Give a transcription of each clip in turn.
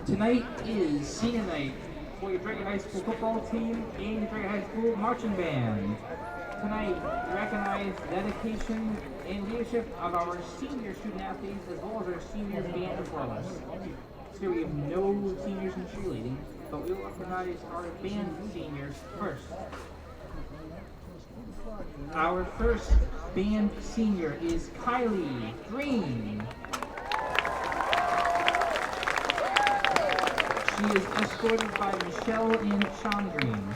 Tonight is senior night for your Dracut High School football team and the Dracut High School marching band. Tonight, we recognize dedication and leadership of our senior student athletes as well as our senior band performers. So we have no seniors in cheerleading, but we will recognize our band seniors first. Our first band senior is Kylie Green. She is escorted by Michelle and Sean Green.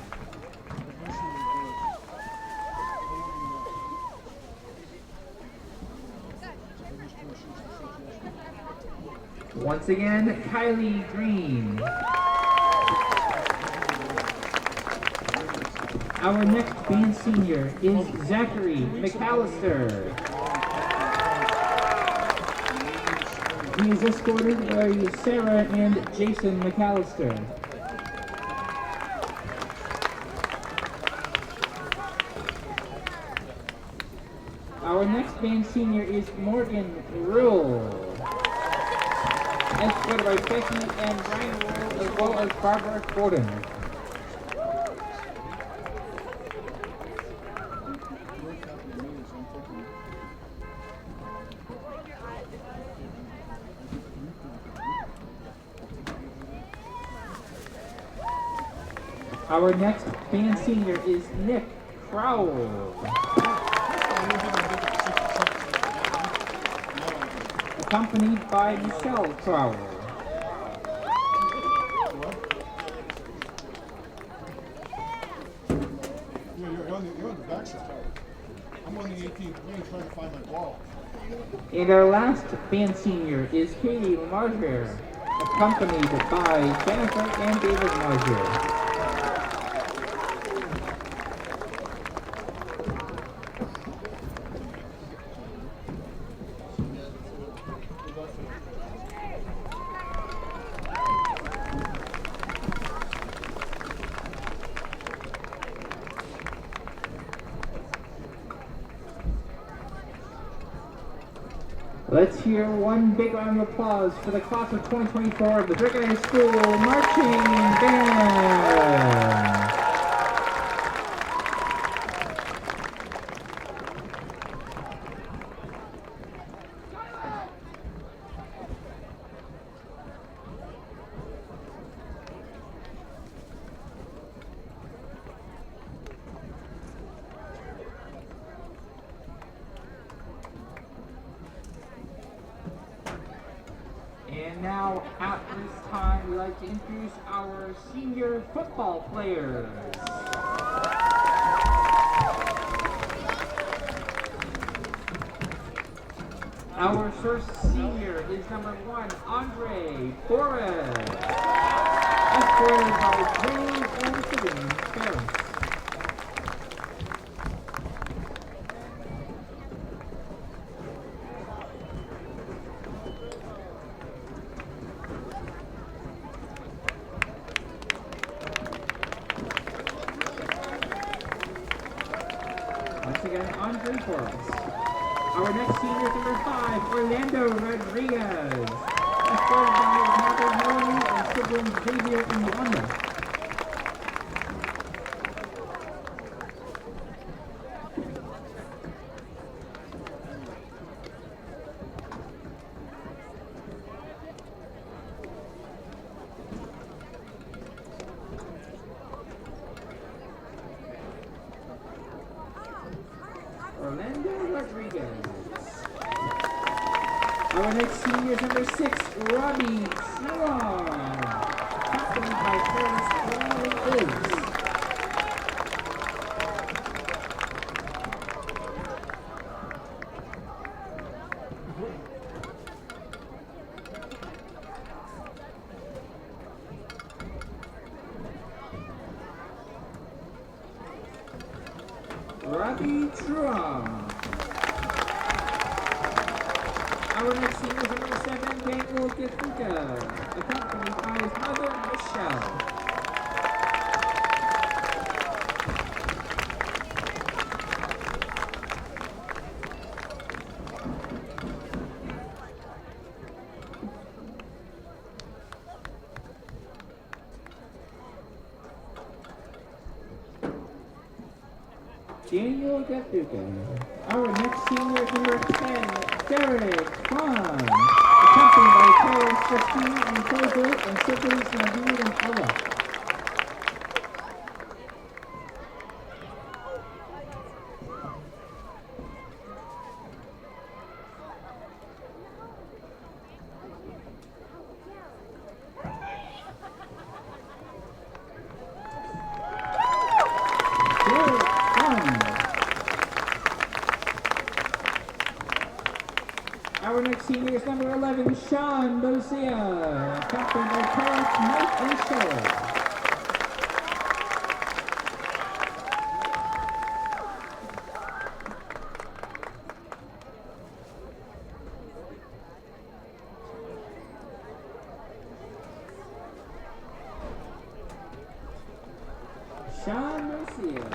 Once again, Kylie Green. Our next band senior is Zachary McAllister. He is escorted by Sarah and Jason McAllister. Our next band senior is Morgan Rule, escorted by Becky and Brian Rule as well as Barbara Gordon. Our next band senior is Nick Crowell, accompanied by Michelle Crowell. You're on the backside. I'm on the 18th green trying to find my ball. And our last band senior is Katie Marger, accompanied by Jennifer and David Marger. Let's hear one big round of applause for the class of 2024 of the Dracut High School Marching Band. And now, at this time, we'd like to introduce our senior football players. Our first senior is number 1, Andre Torres, escorted by James and Sydney Ferris. Once again, Andre Torres. Our next senior is number 5, Orlando Rodriguez, escorted by mother Melanie and siblings Xavier and Wanda. Orlando Rodriguez. Our next senior is number 6, Robbie Trelawn, accompanied by parents Liz. Robbie Trelawn. Our next senior is number 7, Daniel Gafuka, accompanied by his mother, Michelle. Daniel Dracut. Our next senior is number 10, Dracut. Accompanied by parents Justine and Colbert and siblings Navid and Ella. Our next senior is number 11, Sean Bosia, accompanied by parents Mike and Cheryl. Sean Bosia.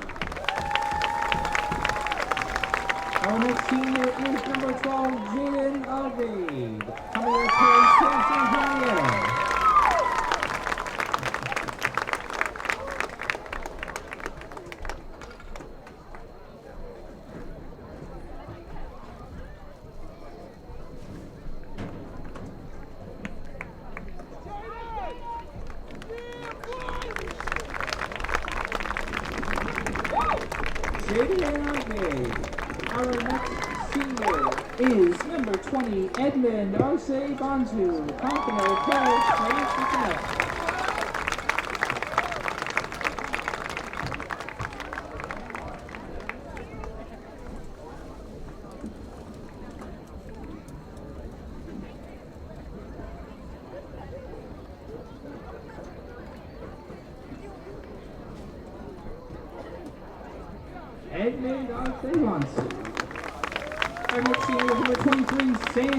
Our next senior is number 12, Jaden Alvade, coming with parents Chelsea and Javier. Jaden Alvade. Our next senior is number 20, Edmund Arce Bonzu, Pompano, Paris, France, Edmund Arce Bonzu. Our next senior is number 23, Sam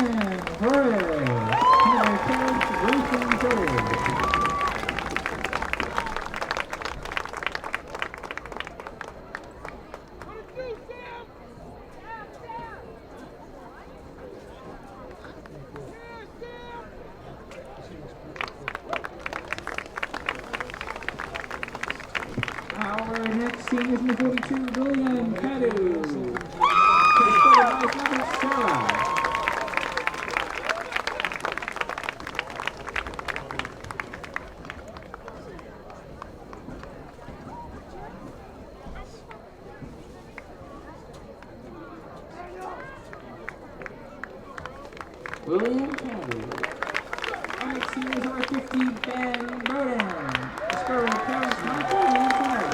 Perez, coming by parents Ruth and Joel. Our next senior is number 42, William Cadu. William Kennedy. Our next senior is number 50, Ben Burden. Score parents Michael and tonight.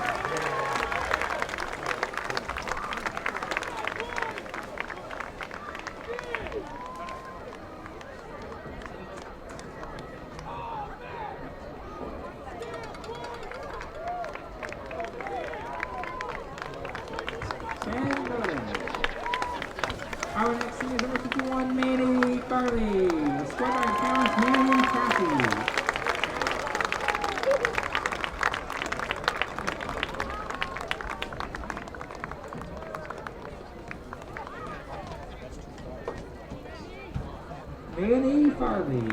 Ben Burden. Our next senior is number 51, Manny Farley. Score by parents Manny and Kathy. Manny Farley.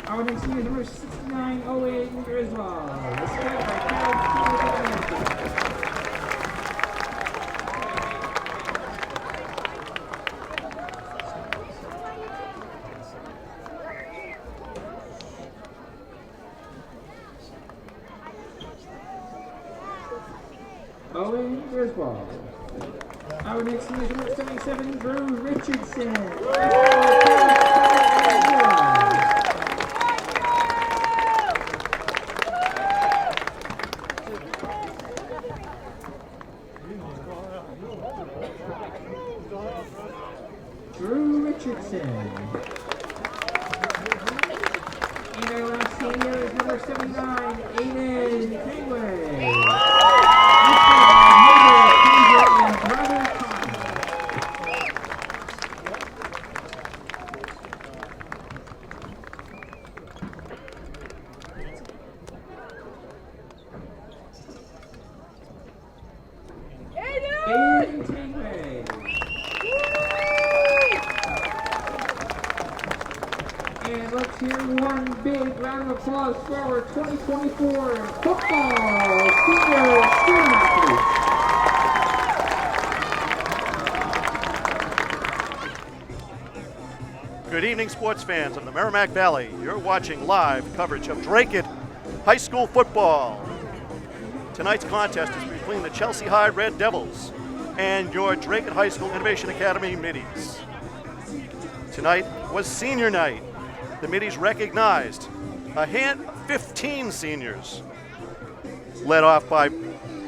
Our next senior is number 69, Owen Griswold. Score by parents Owen Griswold. Our next senior is number 77, Drew Richardson. Drew Richardson. And our last senior is number 79, Aiden Penguin. And let's hear one big round of applause for our 2024 football senior student athletes. Good evening, sports fans of the Merrimack Valley. You're watching live coverage of Dracut High School football. Tonight's contest is between the Chelsea High Red Devils and your Dracut High School Innovation Academy Middies. Tonight was senior night. The Middies recognized a hand of 15 seniors, led off by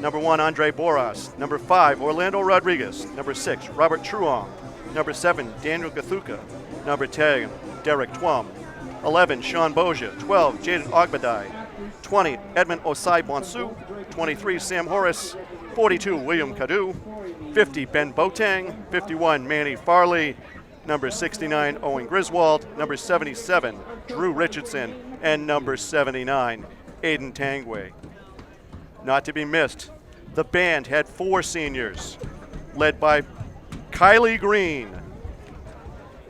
number 1, Andre Boras, number 5, Orlando Rodriguez, number 6, Robert Truong, number 7, Daniel Gathuka, number 10, Derek Twum, 11, Sean Boja, 12, Jaden Ogbadai, 20, Edmund Osai Bonsu, 23, Sam Horace, 42, William Cadu, 50, Ben Botang, 51, Manny Farley, number 69, Owen Griswold, number 77, Drew Richardson, and number 79, Aiden Tangway. Not to be missed, the band had 4 seniors, led by Kylie Green,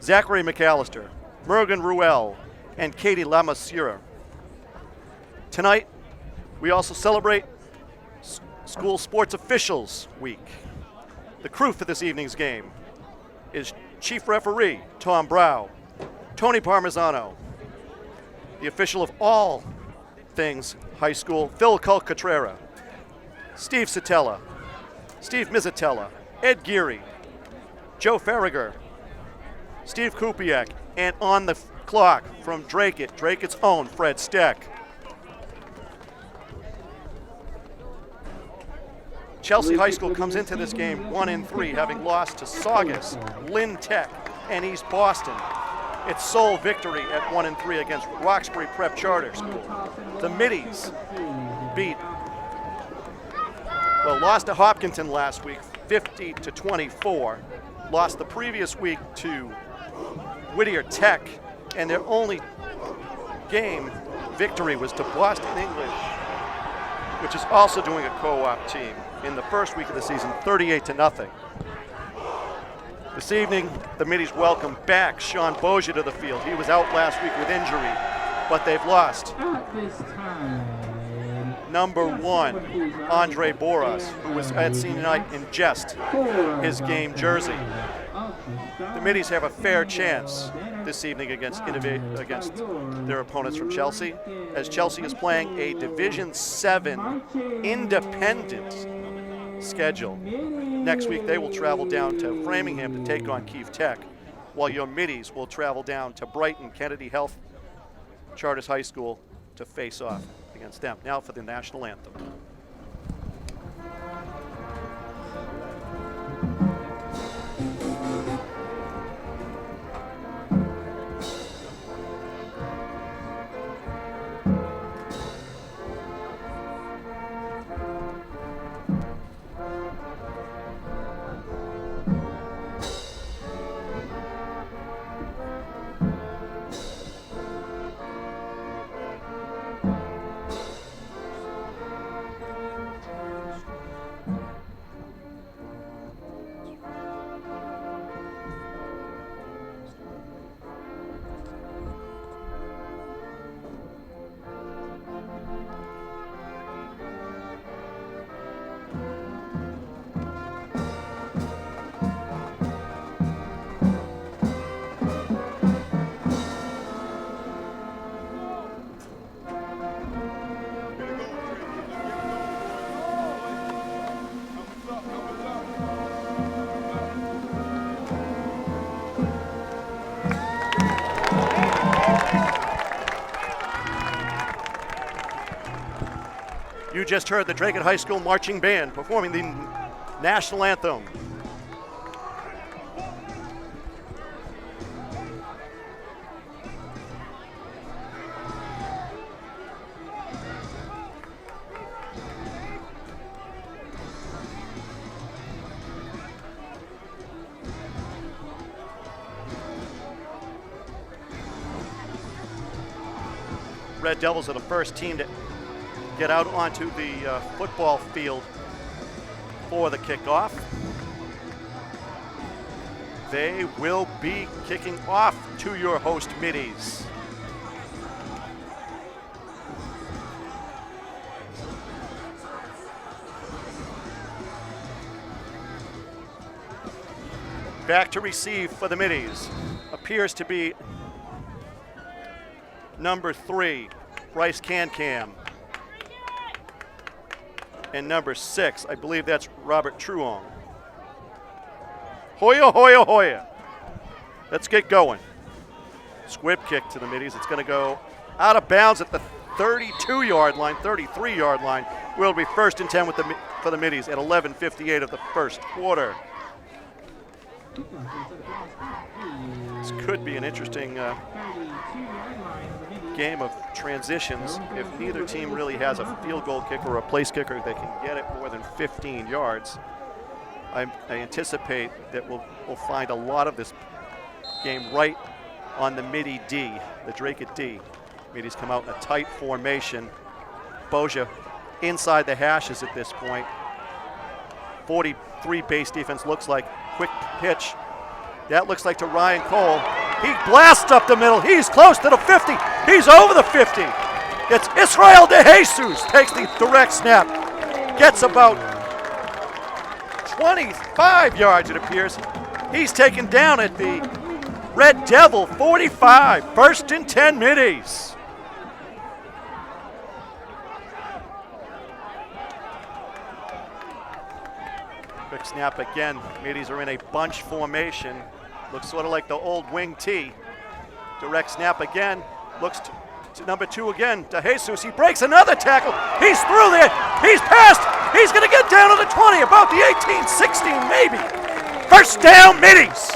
Zachary McAllister, Mergen Ruel, and Katie Lamasura. Tonight, we also celebrate School Sports Officials Week. The crew for this evening's game is Chief Referee Tom Brow, Tony Parmesano, the official of all things high school, Phil Calcatrera, Steve Satella, Steve Mizatella, Ed Geary, Joe Farragher, Steve Kupiak, and on the clock from Dracut's own Fred Steck. Chelsea High School comes into this game 1-3, having lost to Saugus, Lynn Tech, and East Boston. Its sole victory at 1-3 against Roxbury Prep Charter School. The Middies lost to Hopkinton last week, 50-24. Lost the previous week to Whittier Tech, and their only game victory was to Boston English, which is also doing a co-op team in the first week of the season, 38-0. This evening, the Middies welcome back Sean Boja to the field. He was out last week with injury, but they've lost At this time, number 1, Andre Boras, who was at senior night in just his game jersey. The Middies have a fair chance this evening against their opponents from Chelsea, as Chelsea is playing a Division VII independent schedule. Next week they will travel down to Framingham to take on Keefe Tech, while your Middies will travel down to Brighton Kennedy Health Charters High School to face off against them. Now for the national anthem. You just heard the Dracut High School Marching Band performing the national anthem. Red Devils are the first team to get out onto the football field for the kickoff. They will be kicking off to your host Middies. back to receive for the Middies appears to be number 3, Bryce Can-Cam. And number 6, I believe that's Robert Truong. Hoya, hoya, hoya. Let's get going. Squib kick to the Middies. It's going to go out of bounds at the 32-yard line, 33-yard line. Will be 1st and 10 for the Middies at 11:58 of the first quarter. This could be an interesting game of transitions if neither team really has a field goal kicker or a place kicker that can get it more than 15 yards. I anticipate that we'll find a lot of this game right on the Midi D, the Dracut D. Middies come out in a tight formation. Boja inside the hashes at this point. 43 base defense looks like. Quick pitch. That looks like to Ryan Cole. He blasts up the middle. He's close to the 50. He's over the 50. It's Israel De Jesus. Takes the direct snap. Gets about 25 yards, it appears. He's taken down at the Red Devil 45. 1st and 10 Middies. Quick snap again. Middies are in a bunch formation. Looks sort of like the old wing T. Direct snap again. Looks to number 2 again. De Jesus. He breaks another tackle. He's through there. He's passed. He's going to get down to the 20, about the 18, 16 maybe. 1st down, Middies.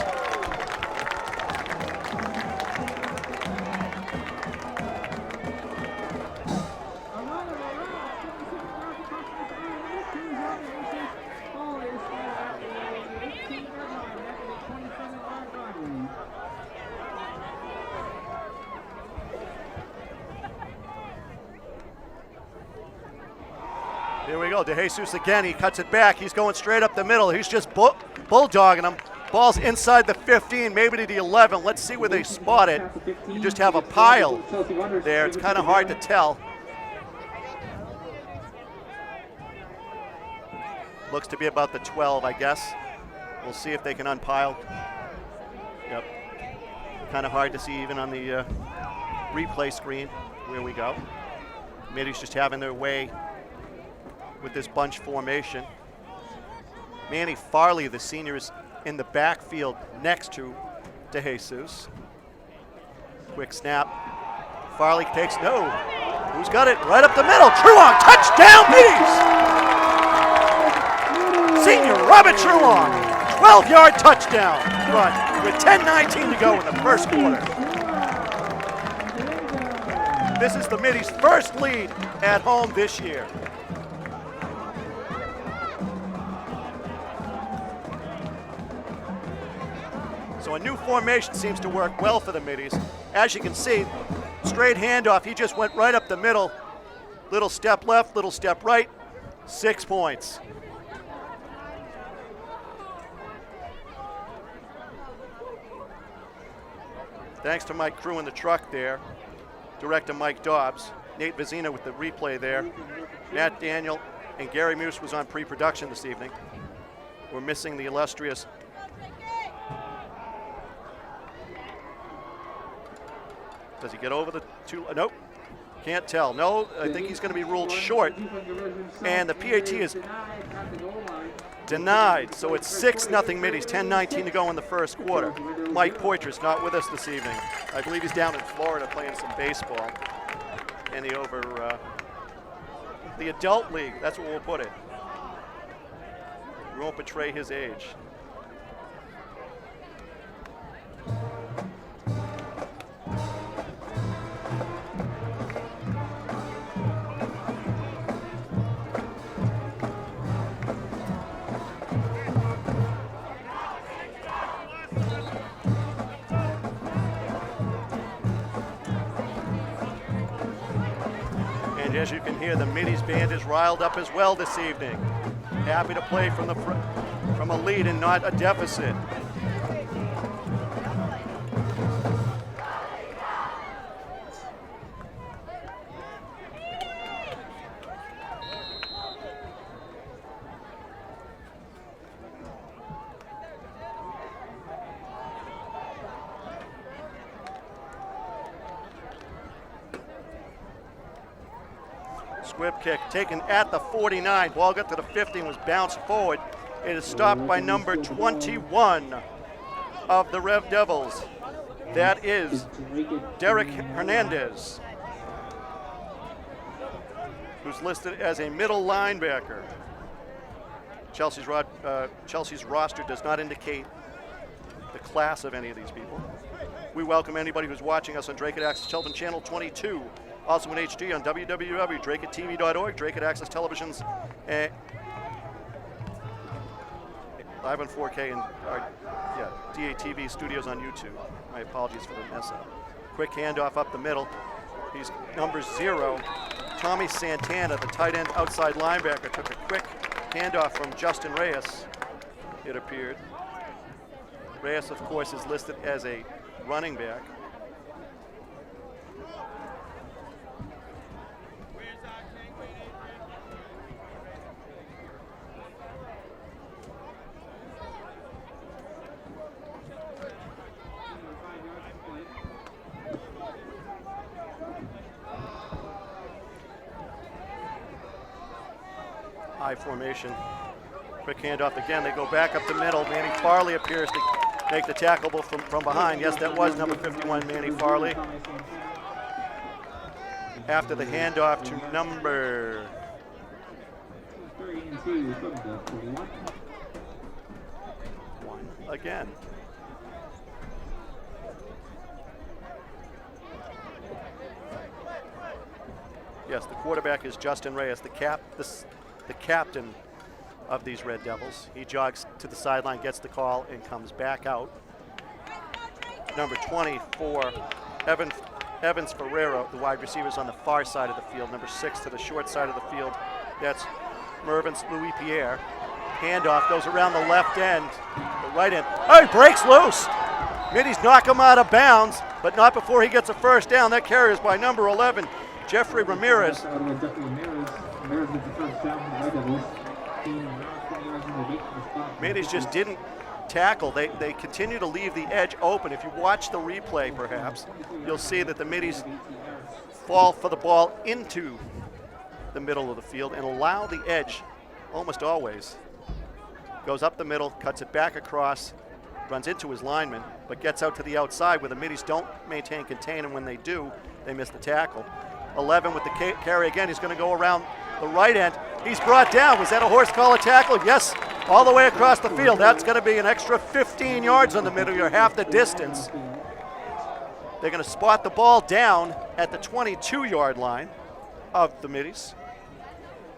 Here we go, De Jesus again, he cuts it back, he's going straight up the middle, he's just bulldogging him. Ball's inside the 15, maybe to the 11, let's see where they spot it. You just have a pile there, it's kind of hard to tell. Looks to be about the 12, I guess. We'll see if they can unpile. Yep, kind of hard to see even on the replay screen where we go. Middies just having their way with this bunch formation. Manny Farley, the senior, is in the backfield next to De Jesus. Quick snap. Farley takes no. Who's got it? Right up the middle. Truong, touchdown, Middies! Senior Robert Truong, 12-yard touchdown run with 10:19 to go in the first quarter. This is the Middies' first lead at home this year. So a new formation seems to work well for the Middies. As you can see, straight handoff, he just went right up the middle. Little step left, little step right, 6 points. Thanks to my crew in the truck there, Director Mike Dobbs, Nate Vizina with the replay there, Matt Daniel and Gary Muse was on pre-production this evening. We're missing the illustrious Does he get over the 2? Nope, can't tell. No, I think he's going to be ruled short. And the PAT is denied. So it's 6-0 Middies, 10:19 to go in the first quarter. Mike Poitras not with us this evening. I believe he's down in Florida playing some baseball. And the adult league, that's what we'll put it. We won't betray his age. As you can hear, the Middies band is riled up as well this evening. Happy to play from a lead and not a deficit. Squib kick taken at the 49. Ball got to the 50 and was bounced forward. It is stopped by number 21 of the Rev Devils. That is Derek Hernandez, who's listed as a middle linebacker. Chelsea's roster does not indicate the class of any of these people. We welcome anybody who's watching us on Dracut Access Television Channel 22, also in HD on www.dracuttv.org, Dracut Access Television's live on 4K and DATV studios on YouTube. My apologies for the mess up. Quick handoff up the middle. He's number 0. Tommy Santana, the tight end outside linebacker, took a quick handoff from Justin Reyes, it appeared. Reyes, of course, is listed as a running back. High formation. Quick handoff again. They go back up the middle. Manny Farley appears to make the tackle from behind. Yes, that was number 51, Manny Farley. After the handoff to number 1 again. Yes, the quarterback is Justin Reyes, the captain of these Red Devils. He jogs to the sideline, gets the call, and comes back out. Number 24, Evans Ferrero, the wide receiver's on the far side of the field. Number 6 to the short side of the field. That's Mervyn's Louis Pierre. Handoff goes around the left end, the right end. Oh, he breaks loose. Middies knock him out of bounds, but not before he gets a first down. That carry is by number 11, Jeffrey Ramirez. Middies just didn't tackle. They continue to leave the edge open. If you watch the replay, perhaps, you'll see that the Middies fall for the ball into the middle of the field and allow the edge almost always. Goes up the middle, cuts it back across, runs into his lineman, but gets out to the outside where the Middies don't maintain contain, and when they do, they miss the tackle. 11 with the carry again. He's going to go around the right end. He's brought down. Was that a horse collar tackle? Yes, all the way across the field. That's going to be an extra 15 yards on the middle. You're half the distance. They're going to spot the ball down at the 22-yard line of the Middies.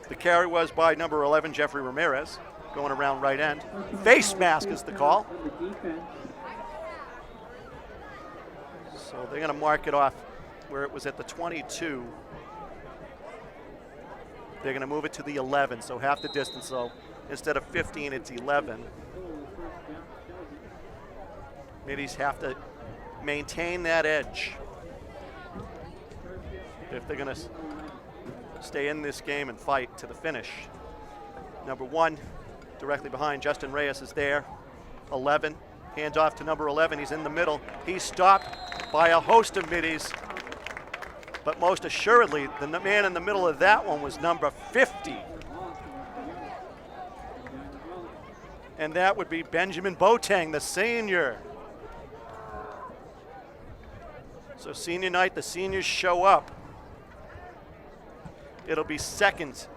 The carry was by number 11, Jeffrey Ramirez, going around right end. Face mask is the call. So they're going to mark it off where it was at the 22. They're going to move it to the 11, so half the distance. So instead of 15, it's 11. Middies have to maintain that edge if they're going to stay in this game and fight to the finish. Number 1, directly behind, Justin Reyes is there. 11, hands off to number 11. He's in the middle. He's stopped by a host of Middies. But most assuredly, the man in the middle of that one was number 50. And that would be Benjamin Boateng, the senior. So senior night, the seniors show up. It'll be 2nd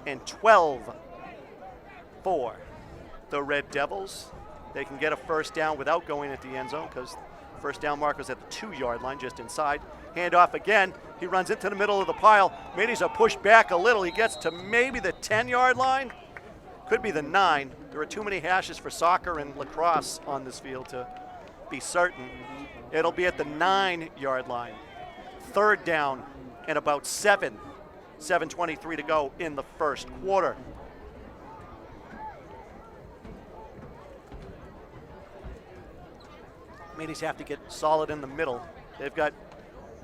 and 12 for the Red Devils. They can get a first down without going into the end zone because first down marker's at the 2-yard line, just inside. Handoff again. He runs into the middle of the pile. Middies are pushed back a little. He gets to maybe the 10-yard line. Could be the 9. There are too many hashes for soccer and lacrosse on this field to be certain. It'll be at the 9-yard line. 3rd down and about 7. 7:23 to go in the first quarter. Middies have to get solid in the middle. They've got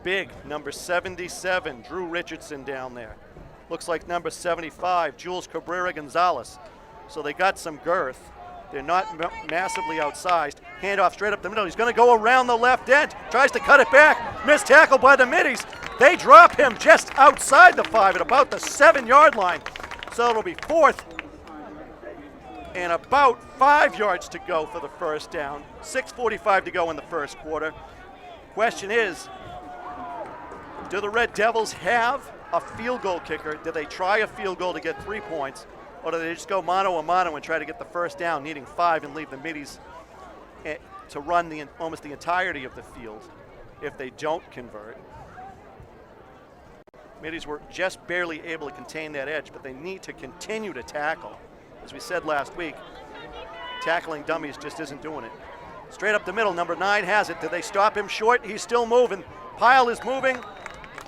big number 77, Drew Richardson down there. Looks like number 75, Jules Cabrera Gonzalez. So they got some girth. They're not massively outsized. Handoff straight up the middle. He's going to go around the left end. Tries to cut it back. Missed tackle by the Middies. They drop him just outside the 5 at about the 7-yard line. So it'll be 4th and about 5 yards to go for the first down. 6:45 to go in the first quarter. Question is, do the Red Devils have a field goal kicker? Do they try a field goal to get 3 points? Or do they just go mano a mano and try to get the first down, needing 5, and leave the middies to run almost the entirety of the field if they don't convert? Middies were just barely able to contain that edge, but they need to continue to tackle. As we said last week, tackling dummies just isn't doing it. Straight up the middle, number 9 has it. Did they stop him short? He's still moving. Pyle is moving.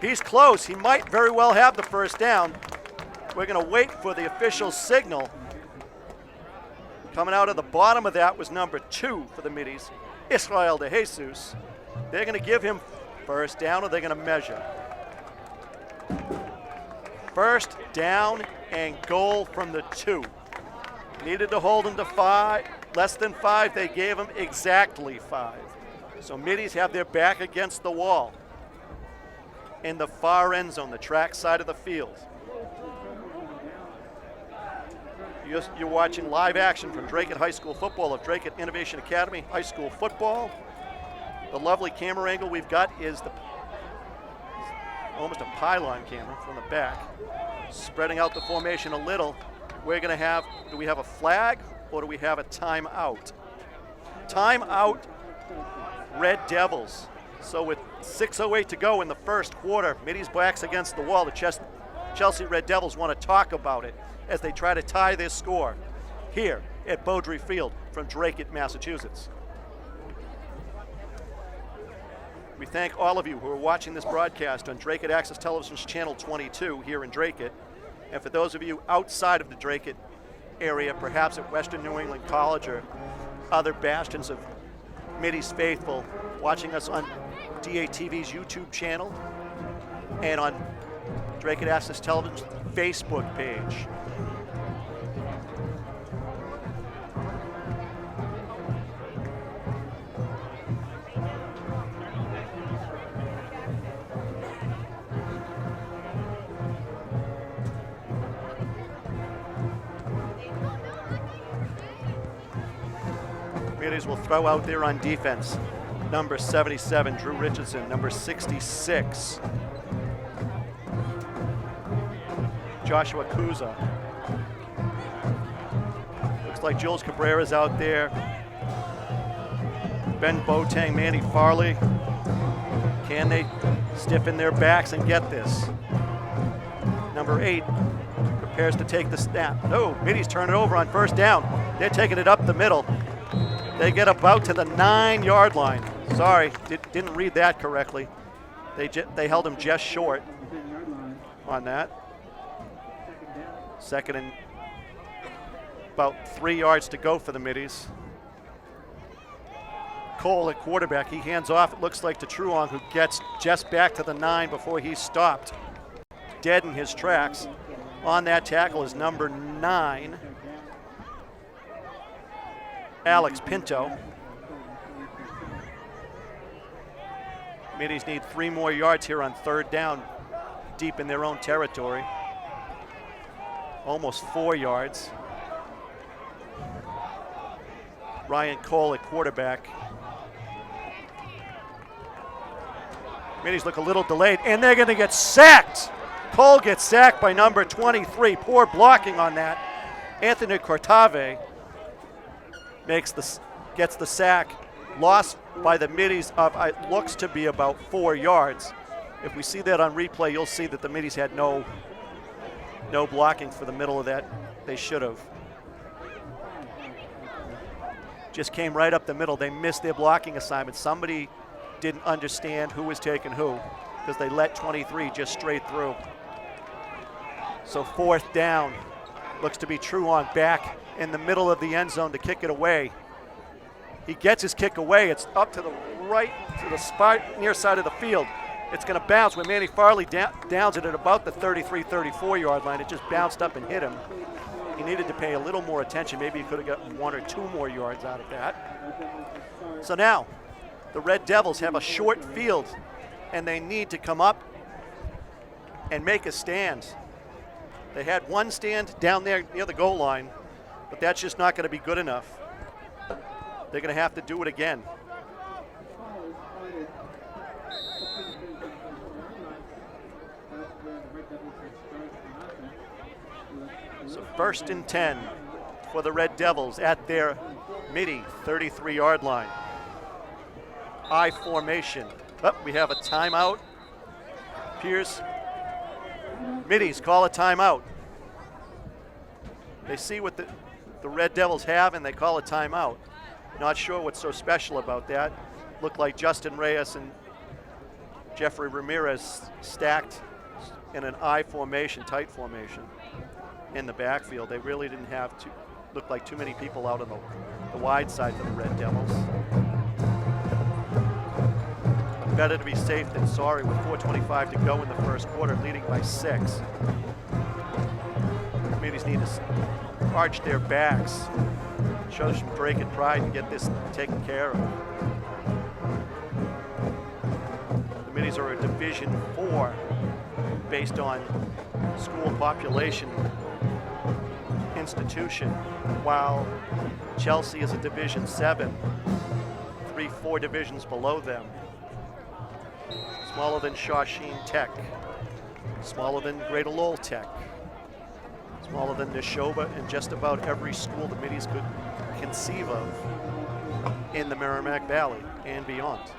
He's close. He might very well have the first down. We're going to wait for the official signal. Coming out of the bottom of that was number 2 for the middies, Israel de Jesus. They're going to give him first down, or they're going to measure. First down and goal from the 2. Needed to hold him to 5, less than 5. They gave him exactly 5. So middies have their back against the wall in the far end zone, the track side of the field. You're watching live action from Dracut High School Football of Dracut Innovation Academy High School Football. The lovely camera angle we've got is almost a pylon camera from the back. Spreading out the formation a little. We're going to have, do we have a flag or do we have a timeout? Timeout, Red Devils. So with 6:08 to go in the first quarter, middies backs against the wall. The Chelsea Red Devils want to talk about it as they try to tie this score here at Beaudry Field from Dracut, Massachusetts. We thank all of you who are watching this broadcast on Dracut Access Television's Channel 22 here in Dracut. And for those of you outside of the Dracut area, perhaps at Western New England College or other bastions of Middies faithful, watching us on DATV's YouTube channel and on Dracut Access Television's Facebook page. Middies will throw out there on defense. Number 77, Drew Richardson. Number 66, Joshua Kuza. Looks like Jules Cabrera's out there. Ben Boateng, Manny Farley. Can they stiffen their backs and get this? Number 8 prepares to take the snap. No, Middies turn it over on first down. They're taking it up the middle. They get about to the 9-yard line. Sorry, didn't read that correctly. They held him just short on that. Second and about 3 yards to go for the Middies. Cole at quarterback, he hands off, it looks like, to Truong, who gets just back to the 9 before he's stopped. Dead in his tracks. On that tackle is number 9, Alex Pinto. Middies need 3 more yards here on third down, deep in their own territory. Almost 4 yards. Ryan Cole at quarterback. Middies look a little delayed, and they're going to get sacked. Cole gets sacked by number 23. Poor blocking on that. Anthony Cortave gets the sack. Lost by the Middies of, it looks to be about 4 yards. If we see that on replay, you'll see that the Middies had no blocking for the middle of that. They should have. Just came right up the middle. They missed their blocking assignment. Somebody didn't understand who was taking who because they let 23 just straight through. So fourth down. Looks to be Truong back in the middle of the end zone to kick it away. He gets his kick away. It's up to the right, to the spot near side of the field. It's going to bounce when Manny Farley downs it at about the 33, 34-yard line. It just bounced up and hit him. He needed to pay a little more attention. Maybe he could have gotten 1 or 2 more yards out of that. So now the Red Devils have a short field, and they need to come up and make a stand. They had one stand down there near the goal line, but that's just not going to be good enough. They're going to have to do it again. So 1st and 10 for the Red Devils at their midi 33-yard line. I formation. Oh, we have a timeout. Pierce. Middies call a timeout. They see what the Red Devils have and they call a timeout. Not sure what's so special about that. Looked like Justin Reyes and Jeffrey Ramirez stacked in an I formation, tight formation in the backfield. They really didn't have to look like too many people out on the wide side for the Red Devils. Better to be safe than sorry with 4:25 to go in the first quarter, leading by 6. Committees need to arch their backs, show some Dracut pride and get this taken care of. The Middies are a Division 4 based on school population institution, while Chelsea is a Division 7, 3-4 divisions below them. Smaller than Shawsheen Tech, smaller than Greater Lowell Tech, smaller than Neshoba, and just about every school the Middies could conceive of in the Merrimack Valley and beyond.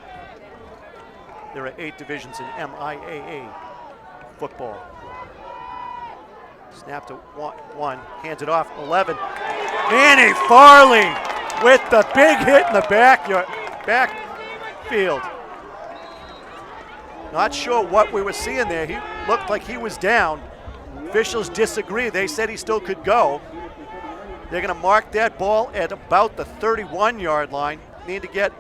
There are 8 divisions in MIAA football. Snap to one, hands it off, 11. Manny Farley with the big hit in the backfield. Not sure what we were seeing there. He looked like he was down. Officials disagree. They said he still could go. They're going to mark that ball at about the 31-yard line. Need to get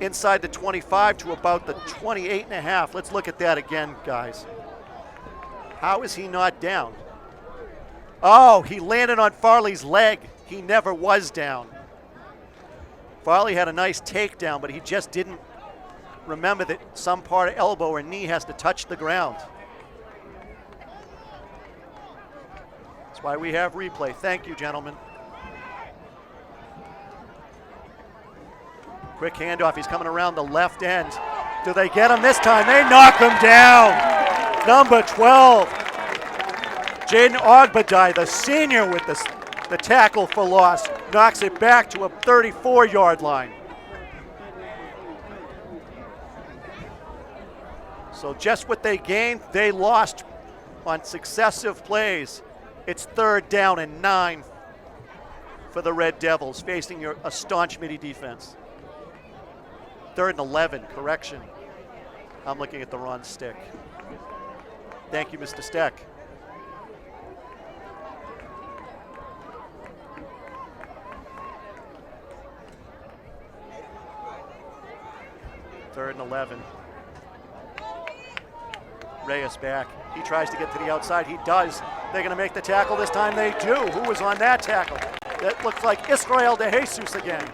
inside the 25 to about the 28.5. Let's look at that again, guys. How is he not down? Oh, he landed on Farley's leg. He never was down. Farley had a nice takedown, but he just didn't remember that some part of elbow or knee has to touch the ground. That's why we have replay. Thank you, gentlemen. Quick handoff. He's coming around the left end. Do they get him this time? They knock him down. Number 12. Jaden Ogbadai, the senior, with the tackle for loss, knocks it back to a 34-yard line. So just what they gained, they lost on successive plays. It's 3rd down and 9 for the Red Devils, facing a staunch Midi defense. 3rd and 11, correction. I'm looking at the wrong stick. Thank you, Mr. Steck. Third and 11. Reyes back. He tries to get to the outside. He does. They're going to make the tackle this time. They do. Who was on that tackle? That looks like Israel De Jesus again.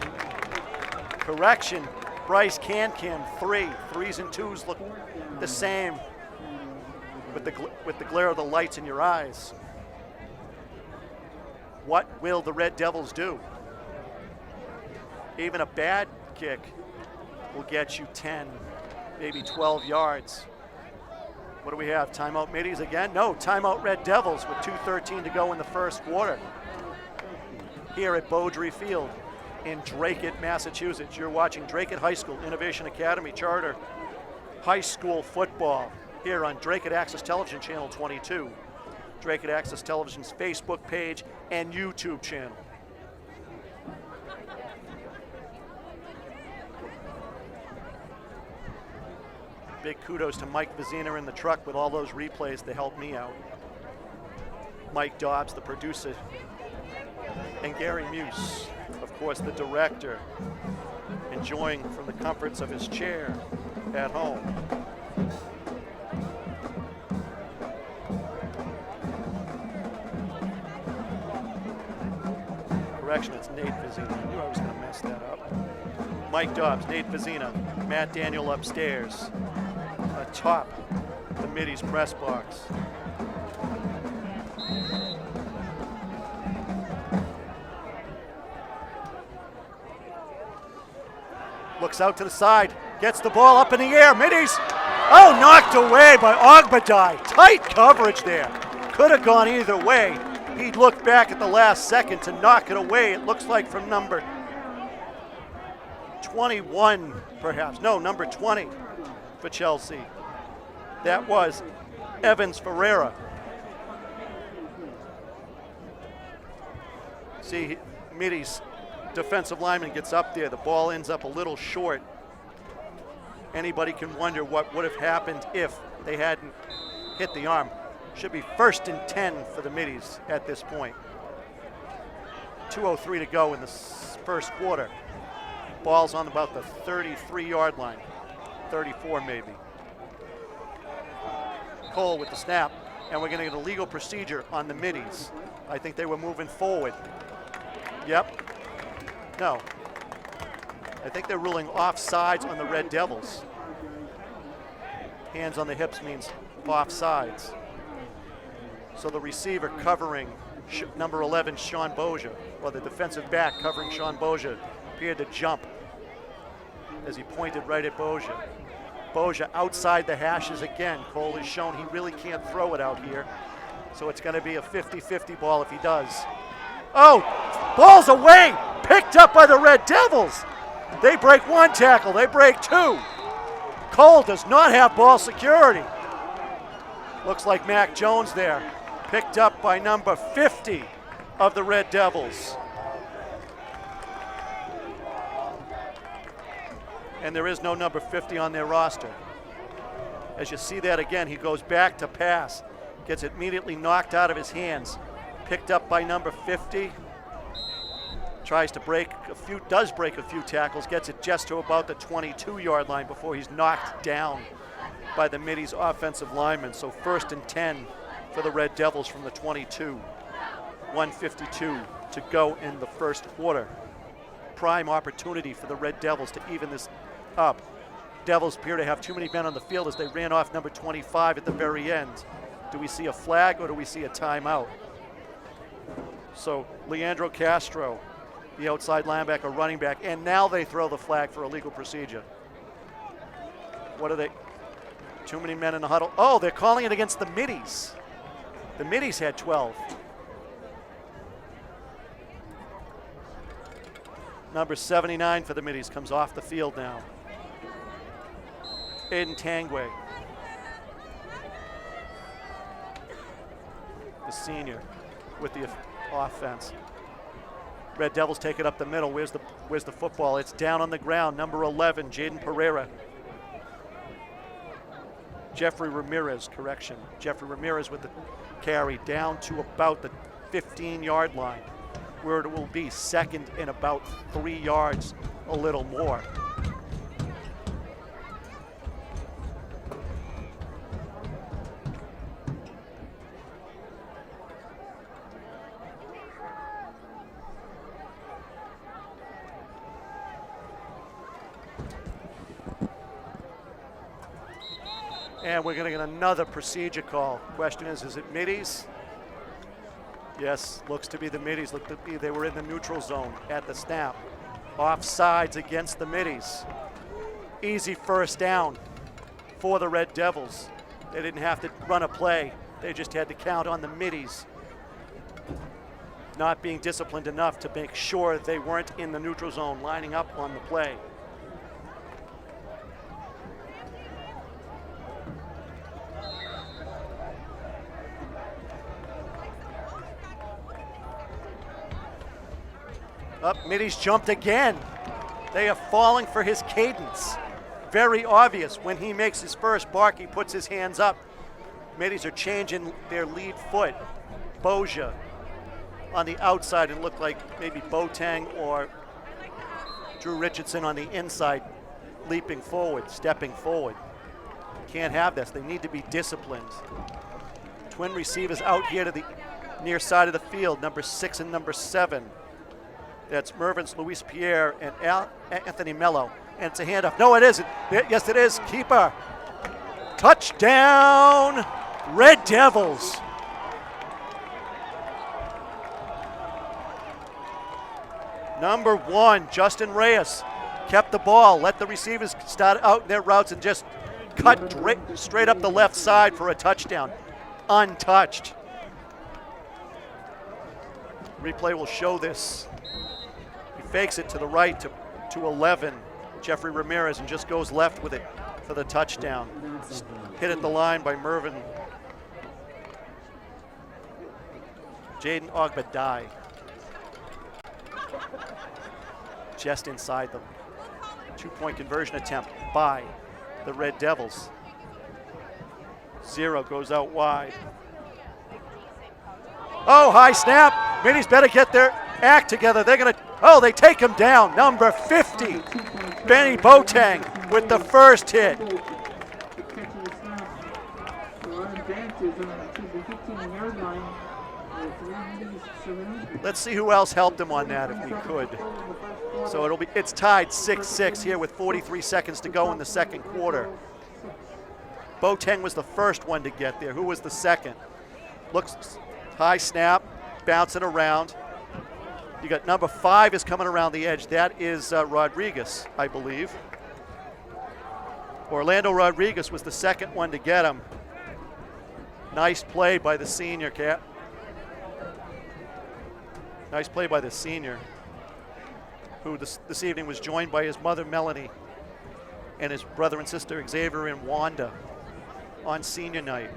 Correction. Bryce Cancan, 3. 3s and 2s look the same with the glare of the lights in your eyes. What will the Red Devils do? Even a bad kick will get you 10, maybe 12 yards. What do we have? Timeout Middies again? No, timeout Red Devils with 2:13 to go in the first quarter. Here at Beaudry Field in Dracut, Massachusetts. You're watching Dracut High School Innovation Academy Charter High School Football here on Dracut Access Television Channel 22, Dracut Access Television's Facebook page and YouTube channel. Big kudos to Mike Vizina in the truck with all those replays to help me out. Mike Dobbs, the producer, and Gary Muse, of course, the director, enjoying from the comforts of his chair at home. Correction, it's Nate Vizina. I knew I was going to mess that up. Mike Dobbs, Nate Vizina, Matt Daniel upstairs. Atop the Middies press box. Looks out to the side, gets the ball up in the air, Middies. Oh, knocked away by Ogbadai. Tight coverage there. Could have gone either way. He looked back at the last second to knock it away. It looks like from number 21, perhaps. No, number 20 for Chelsea. That was Evans Ferreira. See, Middies defensive lineman gets up there. The ball ends up a little short. Anybody can wonder what would have happened if they hadn't hit the arm. Should be 1st and 10 for the Middies at this point. 2:03 to go in the first quarter. Ball's on about the 33-yard line. 34 maybe. Cole with the snap, and we're gonna get a legal procedure on the Middies. I think they were moving forward. Yep. No. I think they're ruling offsides on the Red Devils. Hands on the hips means offsides. So the receiver covering number 11, Sean Boja, or the defensive back covering Sean Boja, appeared to jump as he pointed right at Boja. Boja outside the hashes again. Cole has shown he really can't throw it out here. So it's going to be a 50-50 ball if he does. Oh, ball's away, picked up by the Red Devils. They break one tackle, they break two. Cole does not have ball security. Looks like Mac Jones there, picked up by number 50 of the Red Devils. And there is no number 50 on their roster. As you see that again, he goes back to pass, gets it immediately knocked out of his hands, picked up by number 50, tries to break does break a few tackles, gets it just to about the 22-yard line before he's knocked down by the Middies offensive lineman. So 1st and 10 for the Red Devils from the 22. 1:52 to go in the first quarter. Prime opportunity for the Red Devils to even this up. Devils appear to have too many men on the field as they ran off number 25 at the very end. Do we see a flag or do we see a timeout? So Leandro Castro, the outside linebacker, running back, and now they throw the flag for illegal procedure. What are they? Too many men in the huddle. Oh, they're calling it against the Middies. The Middies had 12. Number 79 for the Middies comes off the field now. Aiden Tangway, the senior, with the offense. Red Devils take it up the middle. Where's the football? It's down on the ground. Number 11, Jaden Pereira. Jeffrey Ramirez, correction. Jeffrey Ramirez with the carry down to about the 15-yard line, where it will be 2nd and about 3 yards, a little more. And we're going to get another procedure call. Question is it Middies? Yes, looks to be the Middies. Look to be they were in the neutral zone at the snap. Offsides against the Middies. Easy 1st down for the Red Devils. They didn't have to run a play. They just had to count on the Middies not being disciplined enough to make sure they weren't in the neutral zone lining up on the play. Up, Middies jumped again. They are falling for his cadence. Very obvious when he makes his first bark, he puts his hands up. Middies are changing their lead foot. Boja on the outside and looked like maybe Boateng or Drew Richardson on the inside, leaping forward, stepping forward. Can't have this. They need to be disciplined. Twin receivers out here to the near side of the field, number 6 and number 7. That's Mervyn's Luis Pierre and Anthony Mello. And it's a handoff. No, it isn't. Yes, it is. Keeper Touchdown, Red Devils. Number 1, Justin Reyes, kept the ball, let the receivers start out their routes and just cut straight up the left side for a touchdown. Untouched. Replay will show this. He fakes it to the right to 11. Jeffrey Ramirez, and just goes left with it for the touchdown. Hit at the line by Mervin. Jaden Ogbadai. Just inside the 2-point conversion attempt by the Red Devils. 0 goes out wide. Oh, high snap. Middies better get their act together. They're going to, they take him down. Number 50, Benny Boateng with the first hit. Let's see who else helped him on that if we could. So it's tied 6-6 here with 43 seconds to go in the second quarter. Boateng was the first one to get there. Who was the second? Looks high snap, bouncing around. You got number 5 is coming around the edge. That is Rodriguez, I believe. Orlando Rodriguez was the second one to get him. Nice play by the senior, Cap. Nice play by the senior, who this evening was joined by his mother, Melanie, and his brother and sister, Xavier and Wanda, on senior night.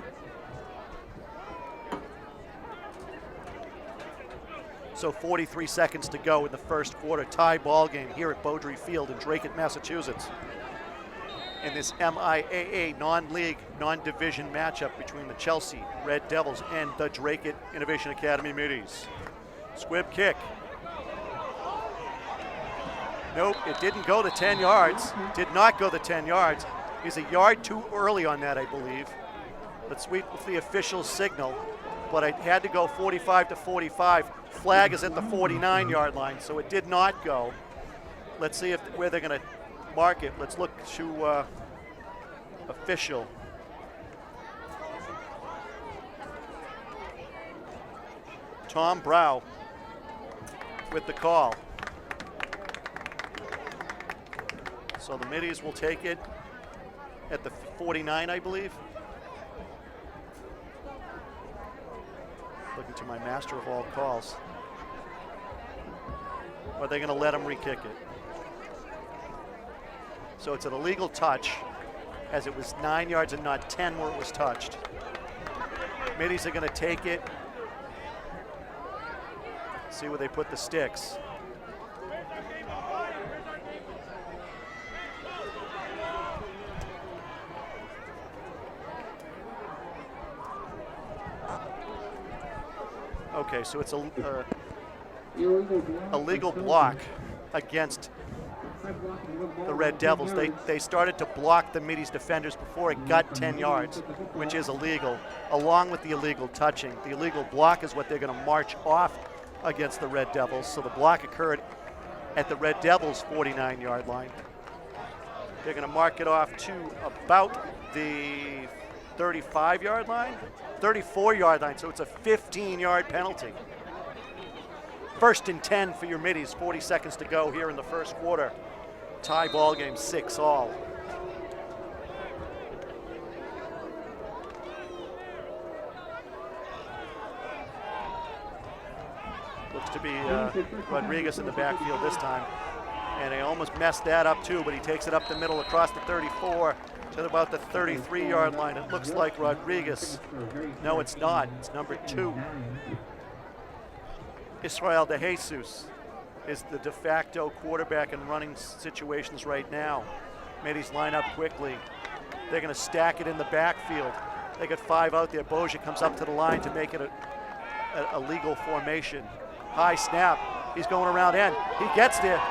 So 43 seconds to go in the first quarter. Tie ball game here at Beaudry Field in Dracut, Massachusetts. In this MIAA non-league, non-division matchup between the Chelsea Red Devils and the Dracut Innovation Academy Middies. Squib kick. Nope, it didn't go the 10 yards. Did not go the 10 yards. He's a yard too early on that, I believe. Let's wait with the official signal. But it had to go 45 to 45. Flag is at the 49-yard line, so it did not go. Let's see where they're going to mark it. Let's look to official. Tom Brow with the call. So the Middies will take it at the 49, I believe. Looking to my master of all calls. Or are they going to let him re-kick it? So it's an illegal touch, as it was 9 yards and not 10 where it was touched. Middies are going to take it. See where they put the sticks. Okay, so it's a legal block against the Red Devils. They started to block the Middies defenders before it got 10 yards, which is illegal, along with the illegal touching. The illegal block is what they're going to march off against the Red Devils. So the block occurred at the Red Devils' 49-yard line. They're going to mark it off to about the 35-yard line, 34-yard line, so it's a 15-yard penalty. First and 10 for your Middies, 40 seconds to go here in the first quarter. Tie ball game, 6-all. Looks to be Rodriguez in the backfield this time. And they almost messed that up too, but he takes it up the middle across the 34 to about the 33-yard line. It looks like Rodriguez. No, it's not. It's number 2. Israel De Jesus is the de facto quarterback in running situations right now. Middies line up quickly. They're going to stack it in the backfield. They got 5 out there. Boja comes up to the line to make it a legal formation. High snap. He's going around end. He gets there.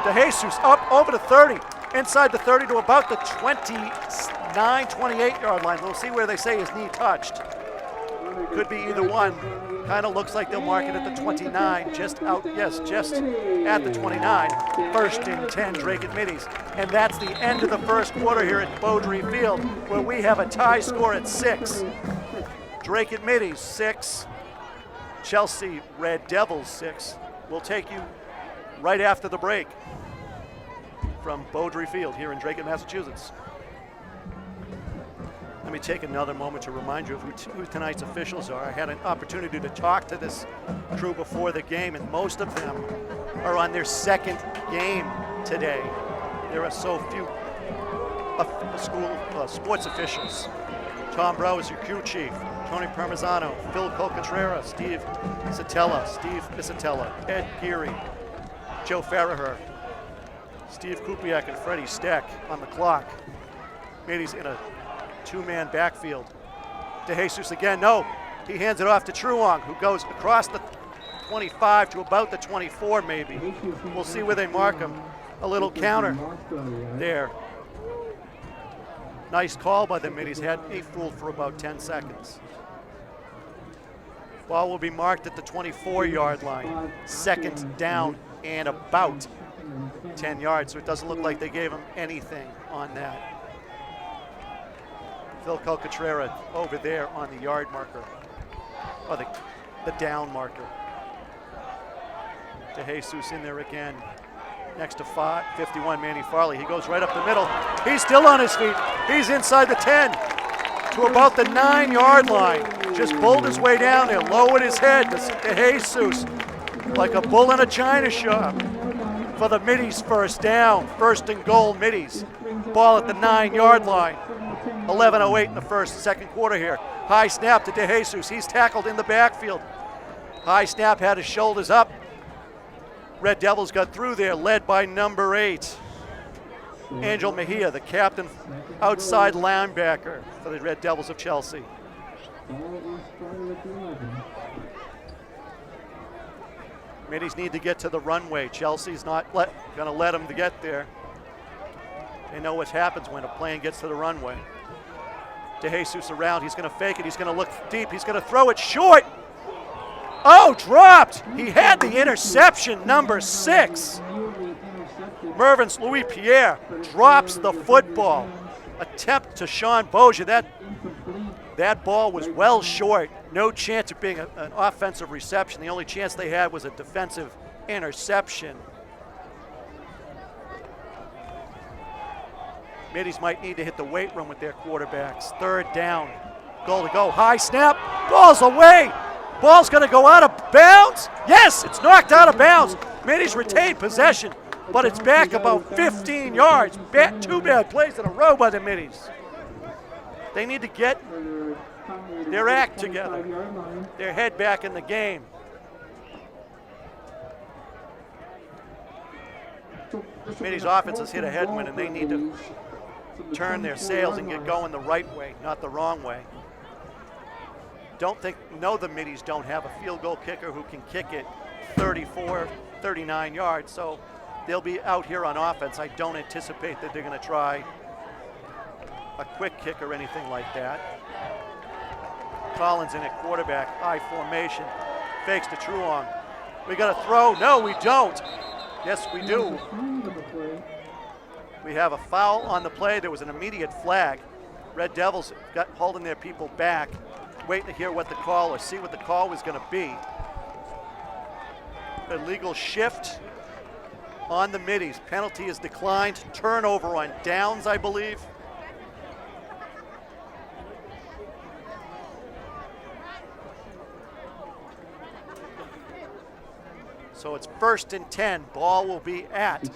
De Jesus up over the 30. Inside the 30 to about the 29, 28-yard line. We'll see where they say his knee touched. Could be either one. Kind of looks like they'll mark it at the 29, just out, yes, just at the 29. First and 10, Dracut Middies. And that's the end of the first quarter here at Beaudry Field, where we have a tie score at 6. Dracut Middies 6, Chelsea Red Devils 6. We'll take you right after the break from Beaudry Field here in Dracut, Massachusetts. Let me take another moment to remind you of who tonight's officials are. I had an opportunity to talk to this crew before the game, and most of them are on their second game today. There are so few school sports officials. Tom Brow is your crew chief. Tony Parmesan, Phil Colcatrera, Steve Pisatella, Ed Geary, Joe Farraher, Steve Kupiak, and Freddie Steck on the clock. Middies in a two-man backfield. DeJesus again, no. He hands it off to Truong, who goes across the 25 to about the 24 maybe. We'll see where they mark him. A little counter there. Nice call by the Middies. Had a fool for about 10 seconds. Ball will be marked at the 24-yard line. Second down and about 10 yards, so it doesn't look like they gave him anything on that. Phil Colcatrera over there on the yard marker, or the down marker. DeJesus in there again. Next to 51, Manny Farley. He goes right up the middle. He's still on his feet. He's inside the 10 to about the 9-yard line. Just pulled his way down there, lowered his head. DeJesus, like a bull in a china shop, for the Middies first down. First and goal, Middies. Ball at the 9-yard line. 11:08 in the second quarter here. High snap to DeJesus. He's tackled in the backfield. High snap, had his shoulders up. Red Devils got through there, led by number 8. Angel Mejia, the captain, outside linebacker for the Red Devils of Chelsea. Middies need to get to the runway. Chelsea's not going to let them to get there. They know what happens when a plane gets to the runway. DeJesus around, he's going to fake it, he's going to look deep, he's going to throw it short. Oh, dropped! He had the interception, number 6. Mervyn's Louis Pierre drops the football. Attempt to Sean Bozier. That ball was well short. No chance of being an offensive reception. The only chance they had was a defensive interception. Middies might need to hit the weight room with their quarterbacks. Third down, goal to go. High snap, ball's away. Ball's gonna go out of bounds. Yes, it's knocked out of bounds. Middies retain possession, but it's back about 15 yards. Two bad plays in a row by the Middies. They need to get their act together, their head back in the game. Middies offense has hit a headwind, and they need to turn their sails and get going the right way, not the wrong way. Know the Middies don't have a field goal kicker who can kick it 34, 39 yards, so they'll be out here on offense. I don't anticipate that they're going to try a quick kick or anything like that. Collins in at quarterback, I formation, fakes to Truong. We got a throw. No, we don't. Yes, we do. We have a foul on the play. There was an immediate flag. Red Devils got holding their people back, waiting to hear what the call or see what the call was going to be. Illegal shift on the Middies. Penalty is declined. Turnover on downs, I believe. So it's first and 10. Ball will be at,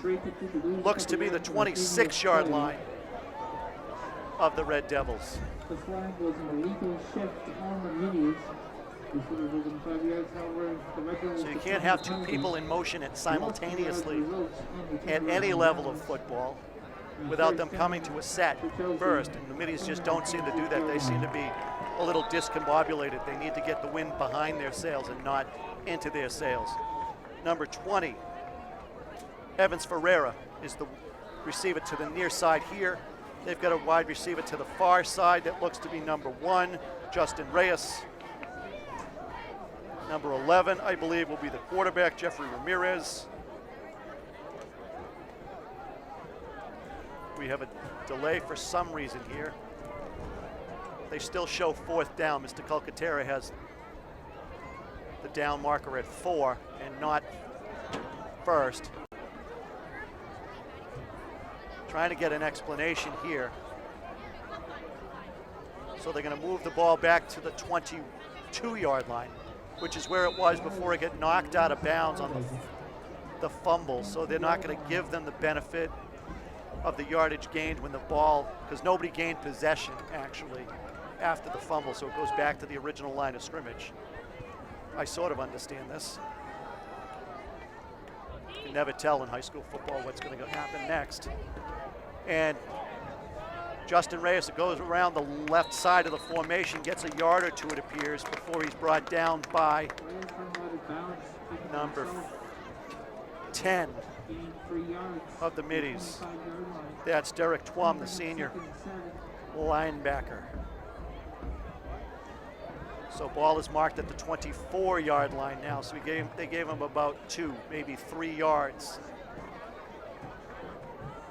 looks to be the 26-yard line of the Red Devils. The flag was an illegal shift on the Middies. So you can't have two people in motion simultaneously at any level of football without them coming to a set first. And the Middies just don't seem to do that. They seem to be a little discombobulated. They need to get the wind behind their sails and not into their sails. Number 20, Evans Ferreira is the receiver to the near side here. They've got a wide receiver to the far side that looks to be number 1, Justin Reyes. Number 11, I believe, will be the quarterback, Jeffrey Ramirez. We have a delay for some reason here. They still show 4th down. Mr. Calcaterra has the down marker at 4 and not first. Trying to get an explanation here. So they're going to move the ball back to the 22-yard line, which is where it was before it got knocked out of bounds on the fumble. So they're not going to give them the benefit of the yardage gained when the ball, because nobody gained possession actually after the fumble, so it goes back to the original line of scrimmage. I sort of understand this. You can never tell in high school football what's going to happen next. And Justin Reyes goes around the left side of the formation, gets a yard or two, it appears, before he's brought down by number 10 of the Middies. That's Derek Twum, the senior linebacker. So ball is marked at the 24-yard line now, so they gave him about 2, maybe 3 yards.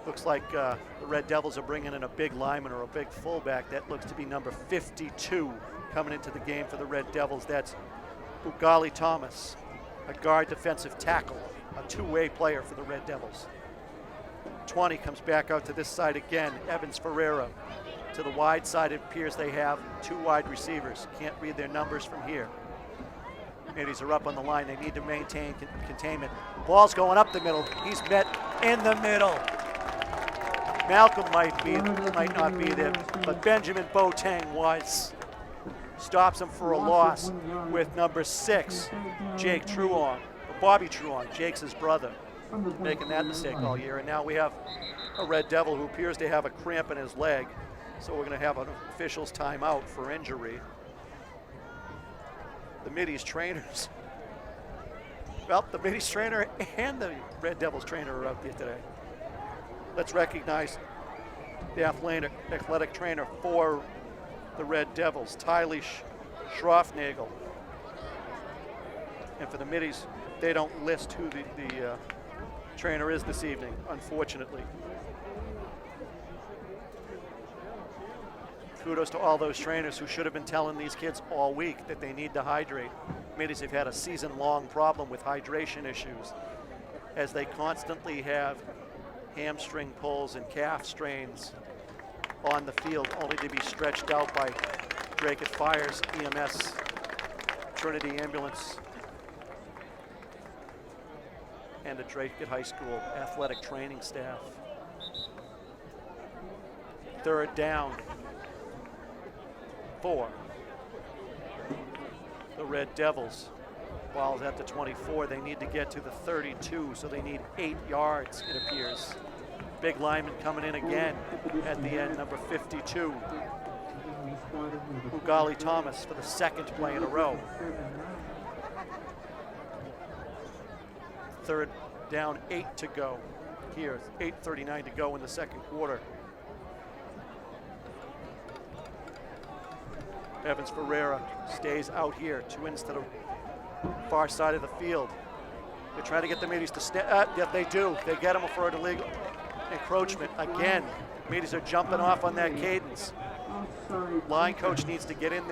Looks like the Red Devils are bringing in a big lineman or a big fullback. That looks to be number 52 coming into the game for the Red Devils. That's Ugali Thomas, a guard defensive tackle, a two-way player for the Red Devils. 20 comes back out to this side again. Evans Ferreira. To the wide side, it appears they have 2 wide receivers. Can't read their numbers from here. Middies are up on the line. They need to maintain containment. Ball's going up the middle. He's met in the middle. Malcolm might not be there, but Benjamin Boateng was. Stops him for a loss with number 6, Jake Truong, or Bobby Truong. Jake's his brother, making that mistake all year. And now we have a Red Devil who appears to have a cramp in his leg. So we're going to have an official's timeout for injury. The Middies trainers, well, the Middies trainer and the Red Devils trainer are out there today. Let's recognize the athletic trainer for the Red Devils, Tylee Schroffnagel. And for the Middies, they don't list who the trainer is this evening, unfortunately. Kudos to all those trainers who should have been telling these kids all week that they need to hydrate. Middies have had a season-long problem with hydration issues, as they constantly have hamstring pulls and calf strains on the field, only to be stretched out by Dracut Fire's EMS, Trinity Ambulance, and the Dracut High School athletic training staff. 3rd down. 4. The Red Devils. Ball's at the 24. They need to get to the 32, so they need 8 yards, it appears. Big lineman coming in again at the end, number 52. Ugali Thomas for the 2nd play in a row. 3rd down, 8 to go here. 8:39 to go in the 2nd quarter. Evans Ferreira stays out here, twins to the far side of the field. They're trying to get the Middies to step. Yeah, they do. They get them for an illegal encroachment. Again, Middies are jumping off on that cadence. Line coach needs to get in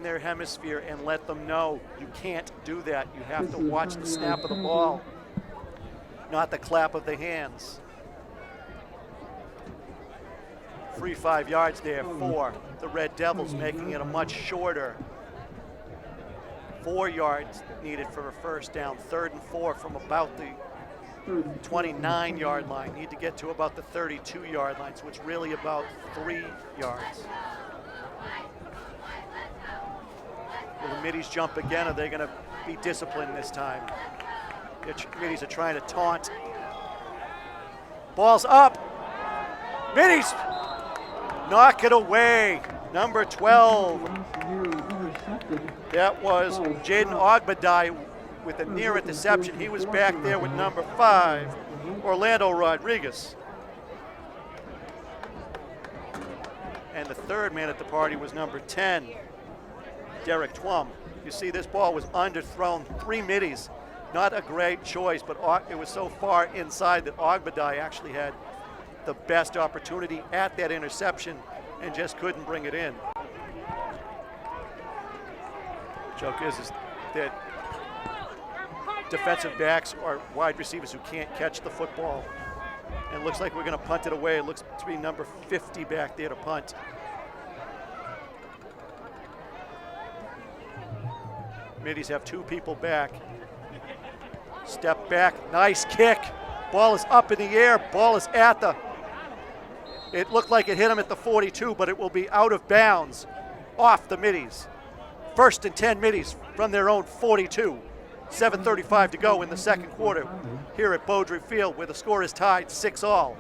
their hemisphere and let them know you can't do that. You have to watch the snap of the ball, not the clap of the hands. Free 5 yards there for the Red Devils, making it a much shorter 4 yards needed for a 1st down. 3rd and 4 from about the 29-yard line. Need to get to about the 32-yard line, so it's really about 3 yards. Will the Middies jump again? Are they going to be disciplined this time? The Middies are trying to taunt. Ball's up. Middies knock it away. Number 12. That was Jaden Ogbadai with a near interception. He was back there with number 5, Orlando Rodriguez. And the 3rd man at the party was number 10, Derek Twum. You see this ball was underthrown, 3 middies. Not a great choice, but it was so far inside that Ogbadai actually had the best opportunity at that interception and just couldn't bring it in. Joke is that defensive backs are wide receivers who can't catch the football. And it looks like we're going to punt it away. It looks to be number 50 back there to punt. Middies have 2 people back. Step back, nice kick. Ball is up in the air, ball is at the, it looked like it hit him at the 42, but it will be out of bounds off the middies. 1st and 10 middies from their own 42. 7:35 to go in the second quarter here at Beaudry Field, where the score is tied 6-all.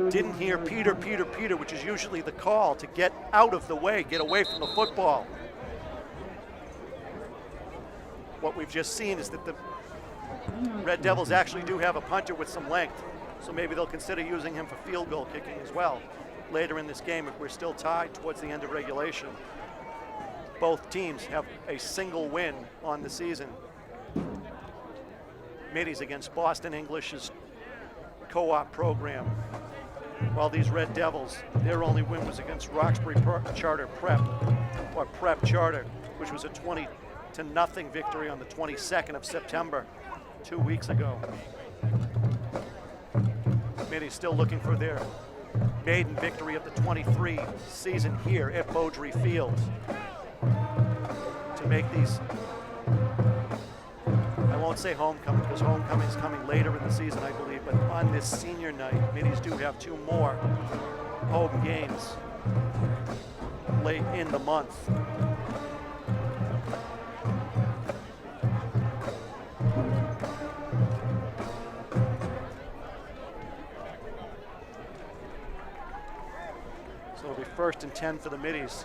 Didn't hear Peter, which is usually the call to get out of the way, get away from the football. What we've just seen is that the Red Devils actually do have a punter with some length, so maybe they'll consider using him for field goal kicking as well later in this game if we're still tied towards the end of regulation. Both teams have a single win on the season. Middies against Boston English's co-op program, while these Red Devils, their only win was against Roxbury Charter Prep, or Prep Charter, which was a 20-0 victory on the 22nd of September, 2 weeks ago. Middies still looking for their maiden victory of the 23 season here at Beaudry Field to make these, I won't say homecoming because homecoming is coming later in the season, I believe, but on this senior night, Middies do have 2 more home games late in the month. So it'll be 1st and 10 for the Middies.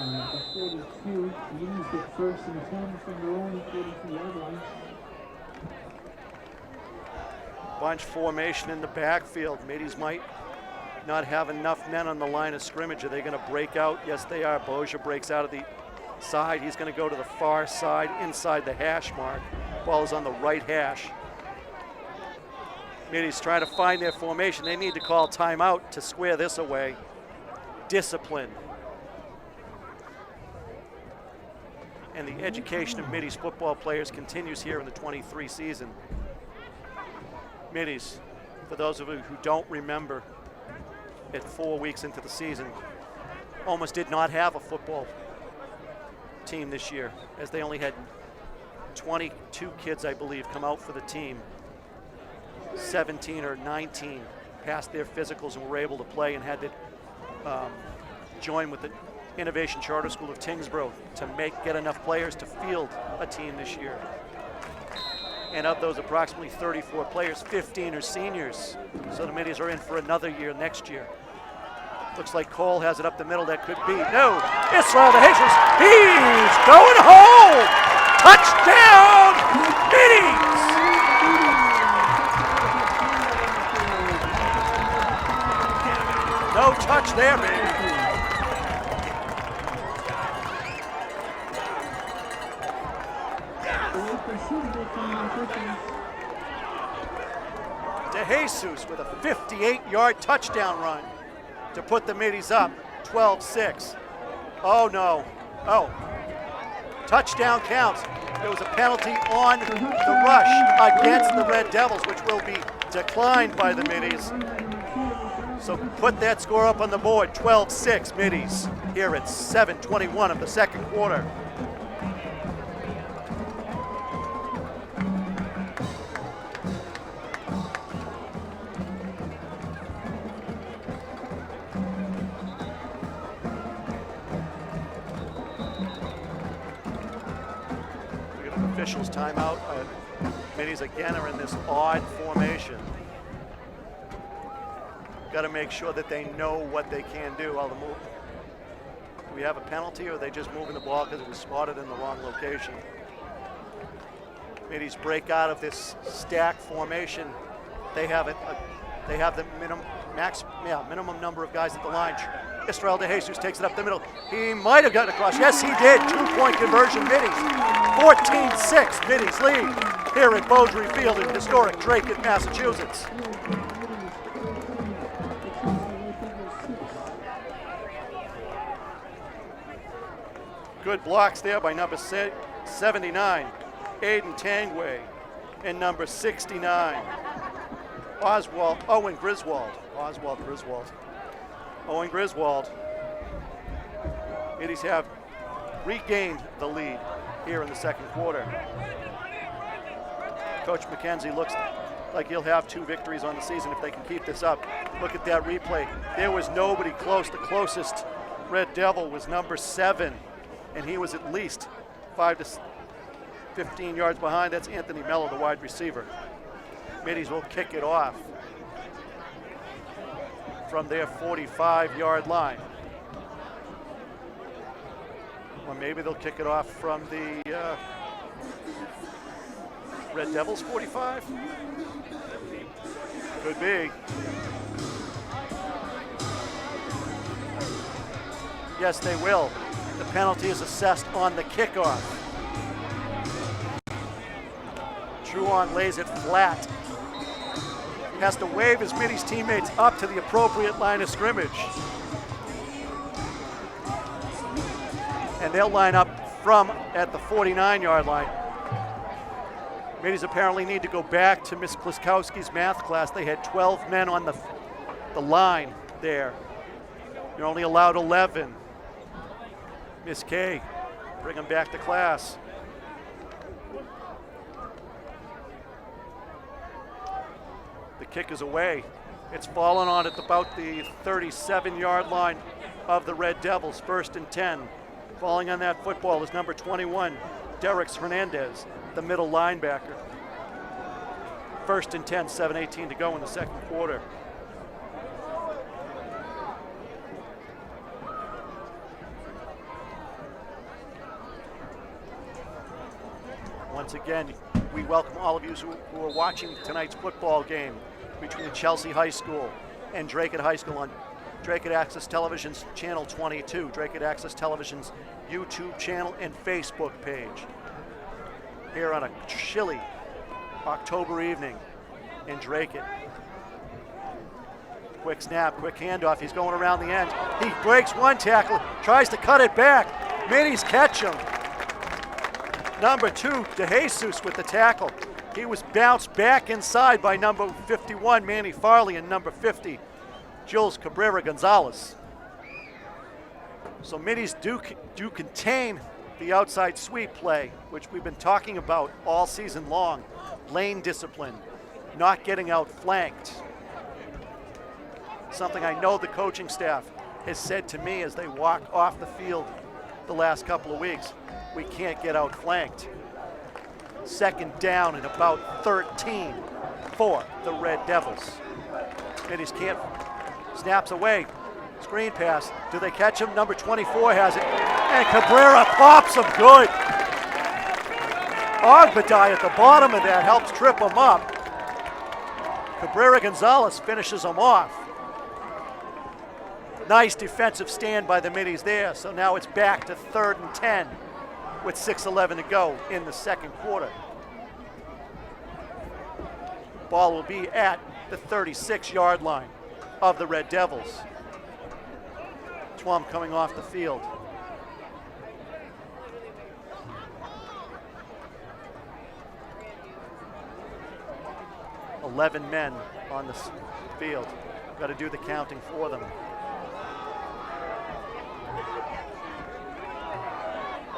The 42 used it 1st and 10 from their own 42-yard line. Bunch formation in the backfield. Middies might not have enough men on the line of scrimmage. Are they going to break out? Yes, they are. Bozier breaks out of the side. He's going to go to the far side inside the hash mark. Ball is on the right hash. Middies trying to find their formation. They need to call timeout to square this away. Discipline. And the education of Middies football players continues here in the 23 season. Middies, for those of you who don't remember, at 4 weeks into the season, almost did not have a football team this year, as they only had 22 kids, I believe, come out for the team. 17 or 19 passed their physicals and were able to play and had to join with the Innovation Charter School of Tingsboro to get enough players to field a team this year. And of those approximately 34 players, 15 are seniors. So the Middies are in for another year next year. Looks like Cole has it up the middle. That could be. No, Israel the Jesus. He's going home. Touchdown, Middies. No touch there, baby. DeJesus with a 58-yard touchdown run to put the Middies up 12-6. Oh no. Oh. Touchdown counts. There was a penalty on the rush against the Red Devils, which will be declined by the Middies. So put that score up on the board, 12-6 Middies here at 7:21 of the second quarter. Officials timeout. Middies again are in this odd formation. Got to make sure that they know what they can do. Do we have a penalty, or are they just moving the ball because it was spotted in the wrong location? Middies break out of this stack formation. They have it. They have the minimum number of guys at the line. Israel De Jesus takes it up the middle. He might have gotten across. Yes, he did. 2-point conversion, Middies. 14-6, Middies lead here at Beaudry Field in historic Dracut, Massachusetts. Good blocks there by number 79, Aiden Tangway, and number 69, Owen Griswold. Owen Griswold. Middies have regained the lead here in the second quarter. Coach McKenzie looks like he'll have 2 victories on the season if they can keep this up. Look at that replay. There was nobody close. The closest Red Devil was number 7, and he was at least 5 to 15 yards behind. That's Anthony Mello, the wide receiver. Middies will kick it off from their 45-yard line. Or maybe they'll kick it off from the Red Devils 45? Could be. Yes, they will. The penalty is assessed on the kickoff. Truon lays it flat. He has to wave his Middies teammates up to the appropriate line of scrimmage. And they'll line up from at the 49-yard line. Middies apparently need to go back to Miss Kliskowski's math class. They had 12 men on the line there. You're only allowed 11. Miss K, bring them back to class. The kick is away. It's fallen on at about the 37-yard line of the Red Devils, 1st and 10. Falling on that football is number 21, Derek Hernandez, the middle linebacker. 1st and 10, 7:18 to go in the second quarter. Once again, we welcome all of you who are watching tonight's football game between Chelsea High School and Dracut High School on Dracut Access Television's Channel 22, Dracut Access Television's YouTube channel and Facebook page. Here on a chilly October evening in Dracut. Quick snap, quick handoff. He's going around the end. He breaks one tackle, tries to cut it back. Middies catch him. Number 2, De Jesus with the tackle. He was bounced back inside by number 51, Manny Farley, and number 50, Jules Cabrera Gonzalez. So Middies do contain the outside sweep play, which we've been talking about all season long. Lane discipline, not getting outflanked. Something I know the coaching staff has said to me as they walk off the field the last couple of weeks. We can't get outflanked. 2nd down and about 13 for the Red Devils. Middies can't. Snaps away. Screen pass. Do they catch him? Number 24 has it. And Cabrera pops him good. Ogbadai at the bottom of that helps trip him up. Cabrera Gonzalez finishes him off. Nice defensive stand by the Middies there. So now it's back to 3rd and 10 with 6:11 to go in the second quarter. Ball will be at the 36-yard line of the Red Devils. Twum coming off the field. $11 men on the field. Got to do the counting for them.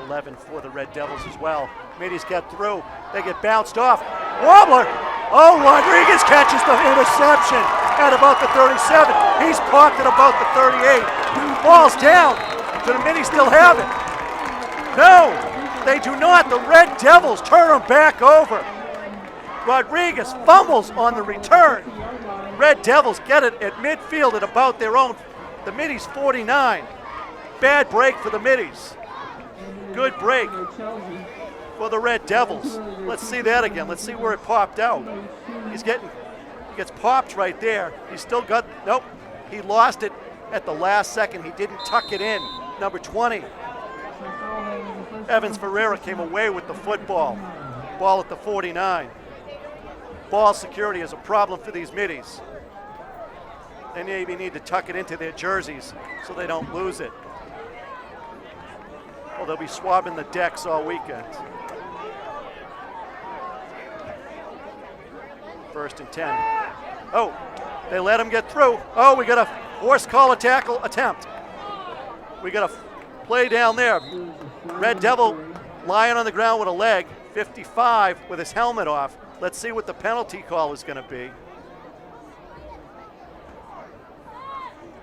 11 for the Red Devils as well. Middies get through. They get bounced off. Wobbler! Oh, Rodriguez catches the interception at about the 37. He's parked at about the 38. Ball's down. Do the Middies still have it? No, they do not. The Red Devils turn him back over. Rodriguez fumbles on the return. Red Devils get it at midfield at about their own, the Middies 49. bad break for the Middies. Good break for the Red Devils. Let's see that again. Let's see where it popped out. He gets popped right there. He's still got, nope. He lost it at the last second. He didn't tuck it in. Number 20. Evans Ferreira came away with the football. Ball at the 49. Ball security is a problem for these Middies. They maybe need to tuck it into their jerseys so they don't lose it. Well, they'll be swabbing the decks all weekend. 1st and 10. Oh, they let him get through. Oh, we got a horse collar tackle attempt. We got a play down there. Red Devil lying on the ground with a leg, 55 with his helmet off. Let's see what the penalty call is going to be.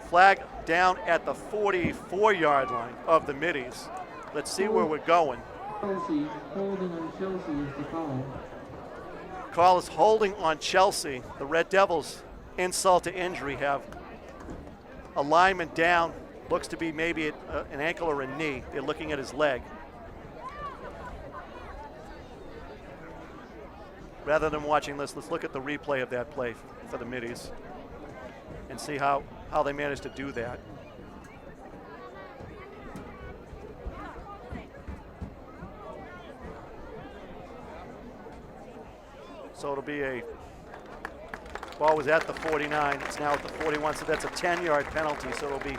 Flag down at the 44-yard line of the Middies. Let's see where we're going. Chelsea, holding on Chelsea is the call. Call is holding on Chelsea. The Red Devils, insult to injury, have a lineman down. Looks to be maybe an ankle or a knee. They're looking at his leg. Rather than watching this, let's look at the replay of that play for the Middies and see how they managed to do that. So it'll be a ball was at the 49. It's now at the 41, so that's a 10-yard penalty. So it'll be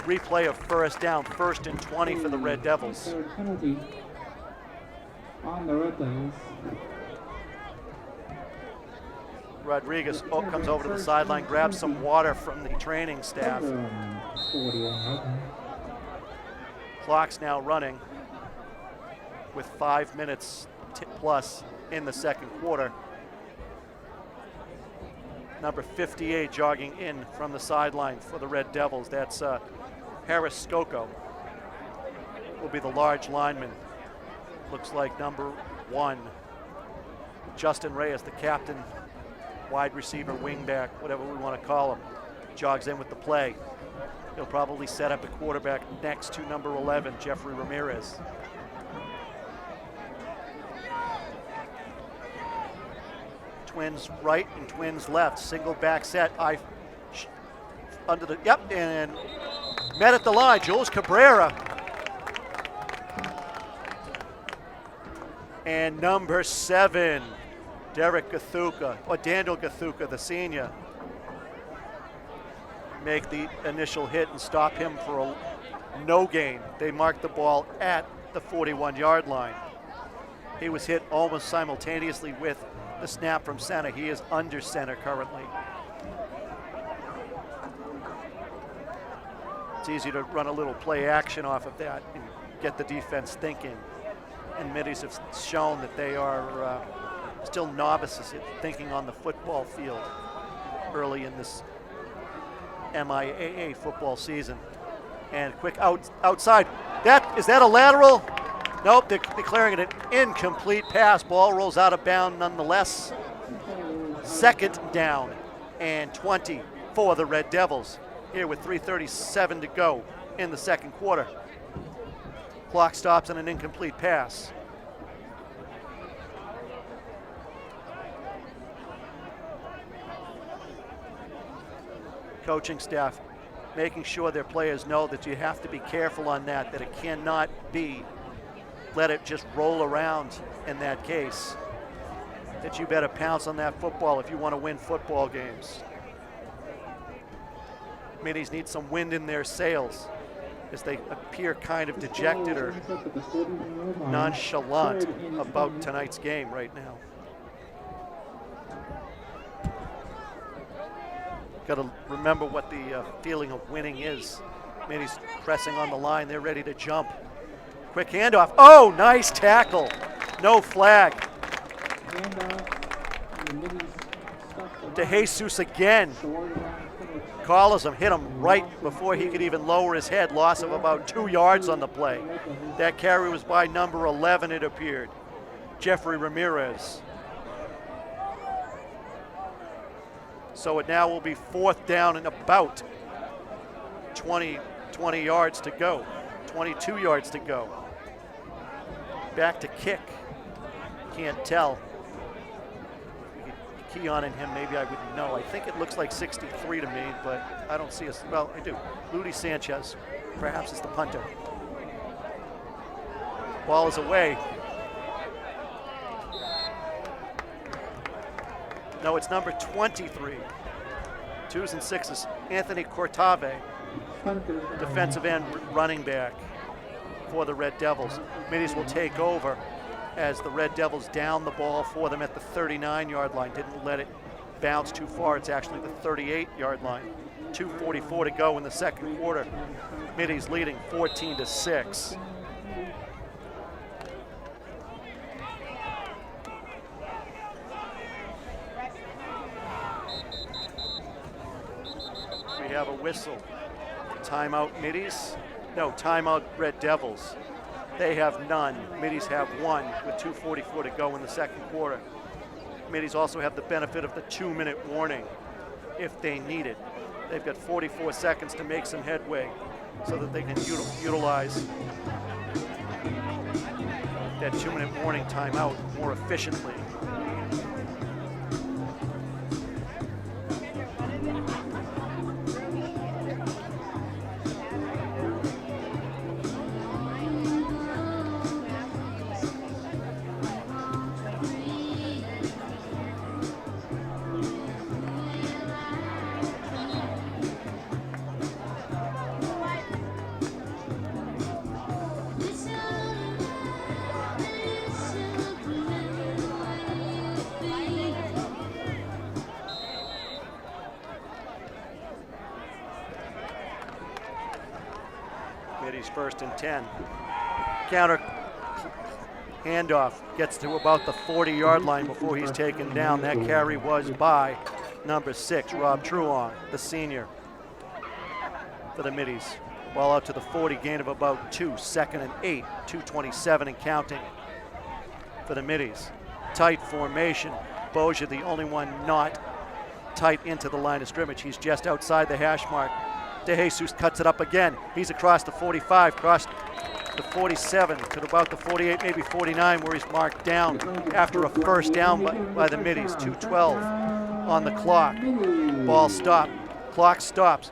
replay of first down, 1st and 20 for the Red Devils. Third penalty on the Red Devils. Rodriguez comes over to the sideline, grabs some water from the training staff. 41. Clock's now running with 5 minutes plus in the second quarter. Number 58 jogging in from the sideline for the Red Devils. That's Harris Skoko. Will be the large lineman. Looks like number 1. Justin Reyes, the captain, wide receiver, wingback, whatever we want to call him, jogs in with the play. He'll probably set up a quarterback next to number 11, Jeffrey Ramirez. Twins right and twins left. Single back set. Under the, yep, and met at the line. Jules Cabrera. And number 7, Derek Gathuka, or Daniel Gathuka, the senior, make the initial hit and stop him for a no gain. They marked the ball at the 41-yard line. He was hit almost simultaneously with the snap from center. He is under center currently. It's easy to run a little play action off of that and get the defense thinking. And Middies have shown that they are still novices at thinking on the football field early in this MIAA football season. And quick outside. Is that a lateral? Nope, they're declaring it an incomplete pass. Ball rolls out of bounds nonetheless. 2nd down and 20 for the Red Devils here with 3:37 to go in the second quarter. Clock stops on an incomplete pass. Coaching staff making sure their players know that you have to be careful on that it cannot be let it just roll around in that case. That you better pounce on that football if you want to win football games. Middies need some wind in their sails as they appear kind of dejected or nonchalant about tonight's game right now. Got to remember what the feeling of winning is. Middies pressing on the line, they're ready to jump. Quick handoff. Oh, nice tackle. No flag. De Jesus again. Collars him, hit him right before he could even lower his head. Loss of about 2 yards on the play. That carry was by number 11, it appeared. Jeffrey Ramirez. So it now will be 4th down and about 22 20 yards to go, 22 yards to go. Back to kick. Can't tell. We could key on in him, maybe I wouldn't know. I think it looks like 63 to me, but I don't see us. Well, I do. Ludi Sanchez, perhaps is the punter. Ball is away. No, it's number 23. 2s and 6s. Anthony Cortave, defensive end running back for the Red Devils. Middies will take over as the Red Devils down the ball for them at the 39-yard line. Didn't let it bounce too far. It's actually the 38-yard line. 2:44 to go in the second quarter. Middies leading 14-6. We have a whistle. Timeout Middies. No, timeout Red Devils. They have none. Middies have one with 2:44 to go in the second quarter. Middies also have the benefit of the 2-minute warning if they need it. They've got 44 seconds to make some headway so that they can utilize that 2-minute warning timeout more efficiently. Middies 1st and 10. Counter handoff gets to about the 40-yard line before he's taken down. That carry was by number 6, Rob Truong, the senior for the Middies. Ball out to the 40, gain of about 2, 2nd and 8, 2:27 and counting for the Middies. Tight formation. Bozier, the only one not tight into the line of scrimmage. He's just outside the hash mark. DeJesus cuts it up again. He's across the 45, across the 47 to about the 48, maybe 49, where he's marked down after a first down by the Middies. 2:12 on the clock. Ball stopped. Clock stops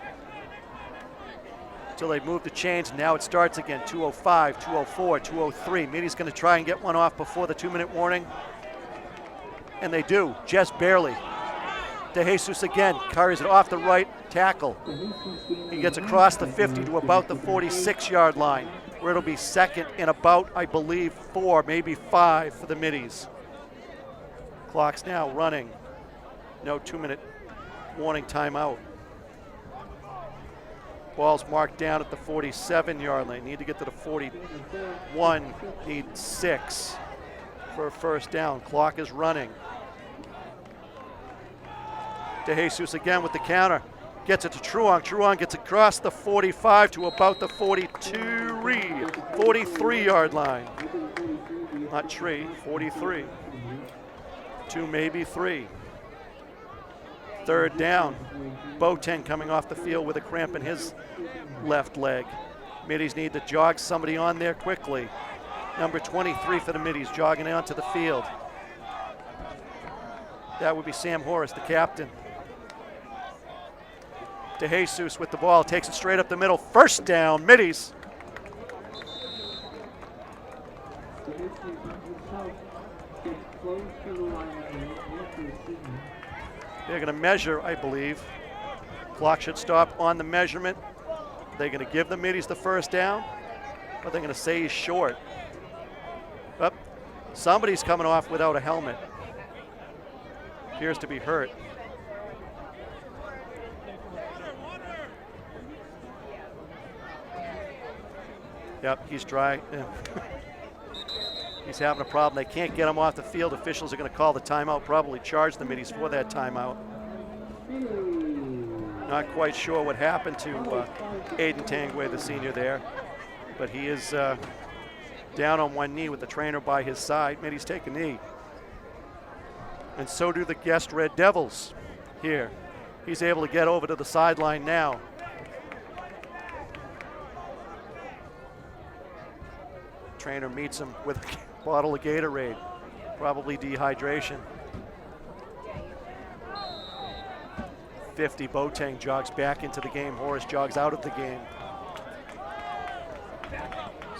until they move the chains. Now it starts again. 2:05, 2:04, 2:03. Middies going to try and get one off before the 2-minute warning. And they do, just barely. DeJesus again carries it off the right tackle. He gets across the 50 to about the 46-yard line, where it'll be 2nd and about, I believe, 4, maybe 5 for the Middies. Clock's now running. No 2-minute warning timeout. Ball's marked down at the 47-yard line. Need to get to the 41. Need 6 for a first down. Clock is running. DeJesus again with the counter. Gets it to Truong. Truong gets across the 45 to about the 43-yard line. Not tree, 43. 2, maybe 3. 3rd down. Boateng coming off the field with a cramp in his left leg. Middies need to jog somebody on there quickly. Number 23 for the Middies jogging onto the field. That would be Sam Horace, the captain. DeJesus with the ball, takes it straight up the middle. First down, Middies. They're going to measure, I believe. Clock should stop on the measurement. They're going to give the Middies the first down, or they're going to say he's short. But somebody's coming off without a helmet. Appears to be hurt. Yep, he's dry. Yeah. He's having a problem. They can't get him off the field. Officials are going to call the timeout, probably charge the Middies for that timeout. Not quite sure what happened to Aiden Tangway, the senior there, but he is down on one knee with the trainer by his side. Middies take a knee. And so do the guest Red Devils here. He's able to get over to the sideline now. trainer meets him with a bottle of Gatorade, probably dehydration. 50, Boateng jogs back into the game. Horace jogs out of the game.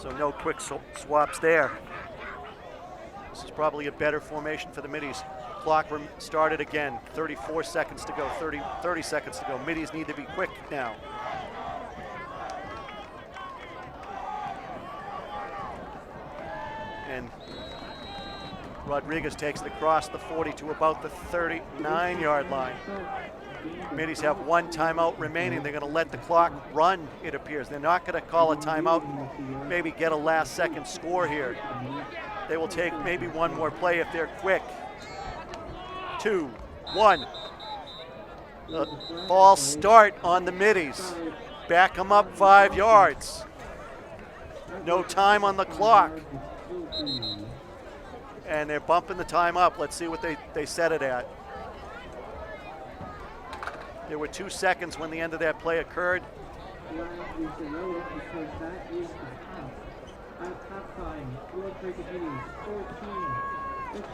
So no quick swaps there. This is probably a better formation for the Middies. Clock started again. 34 seconds to go, 30 seconds to go. Middies need to be quick now. And Rodriguez takes it across the 40 to about the 39-yard line. Middies have one timeout remaining. They're going to let the clock run, it appears. They're not going to call a timeout and maybe get a last-second score here. They will take maybe one more play if they're quick. 2, 1. False start on the Middies. Back them up 5 yards. No time on the clock. And they're bumping the time up. Let's see what they set it at. There were 2 seconds when the end of that play occurred.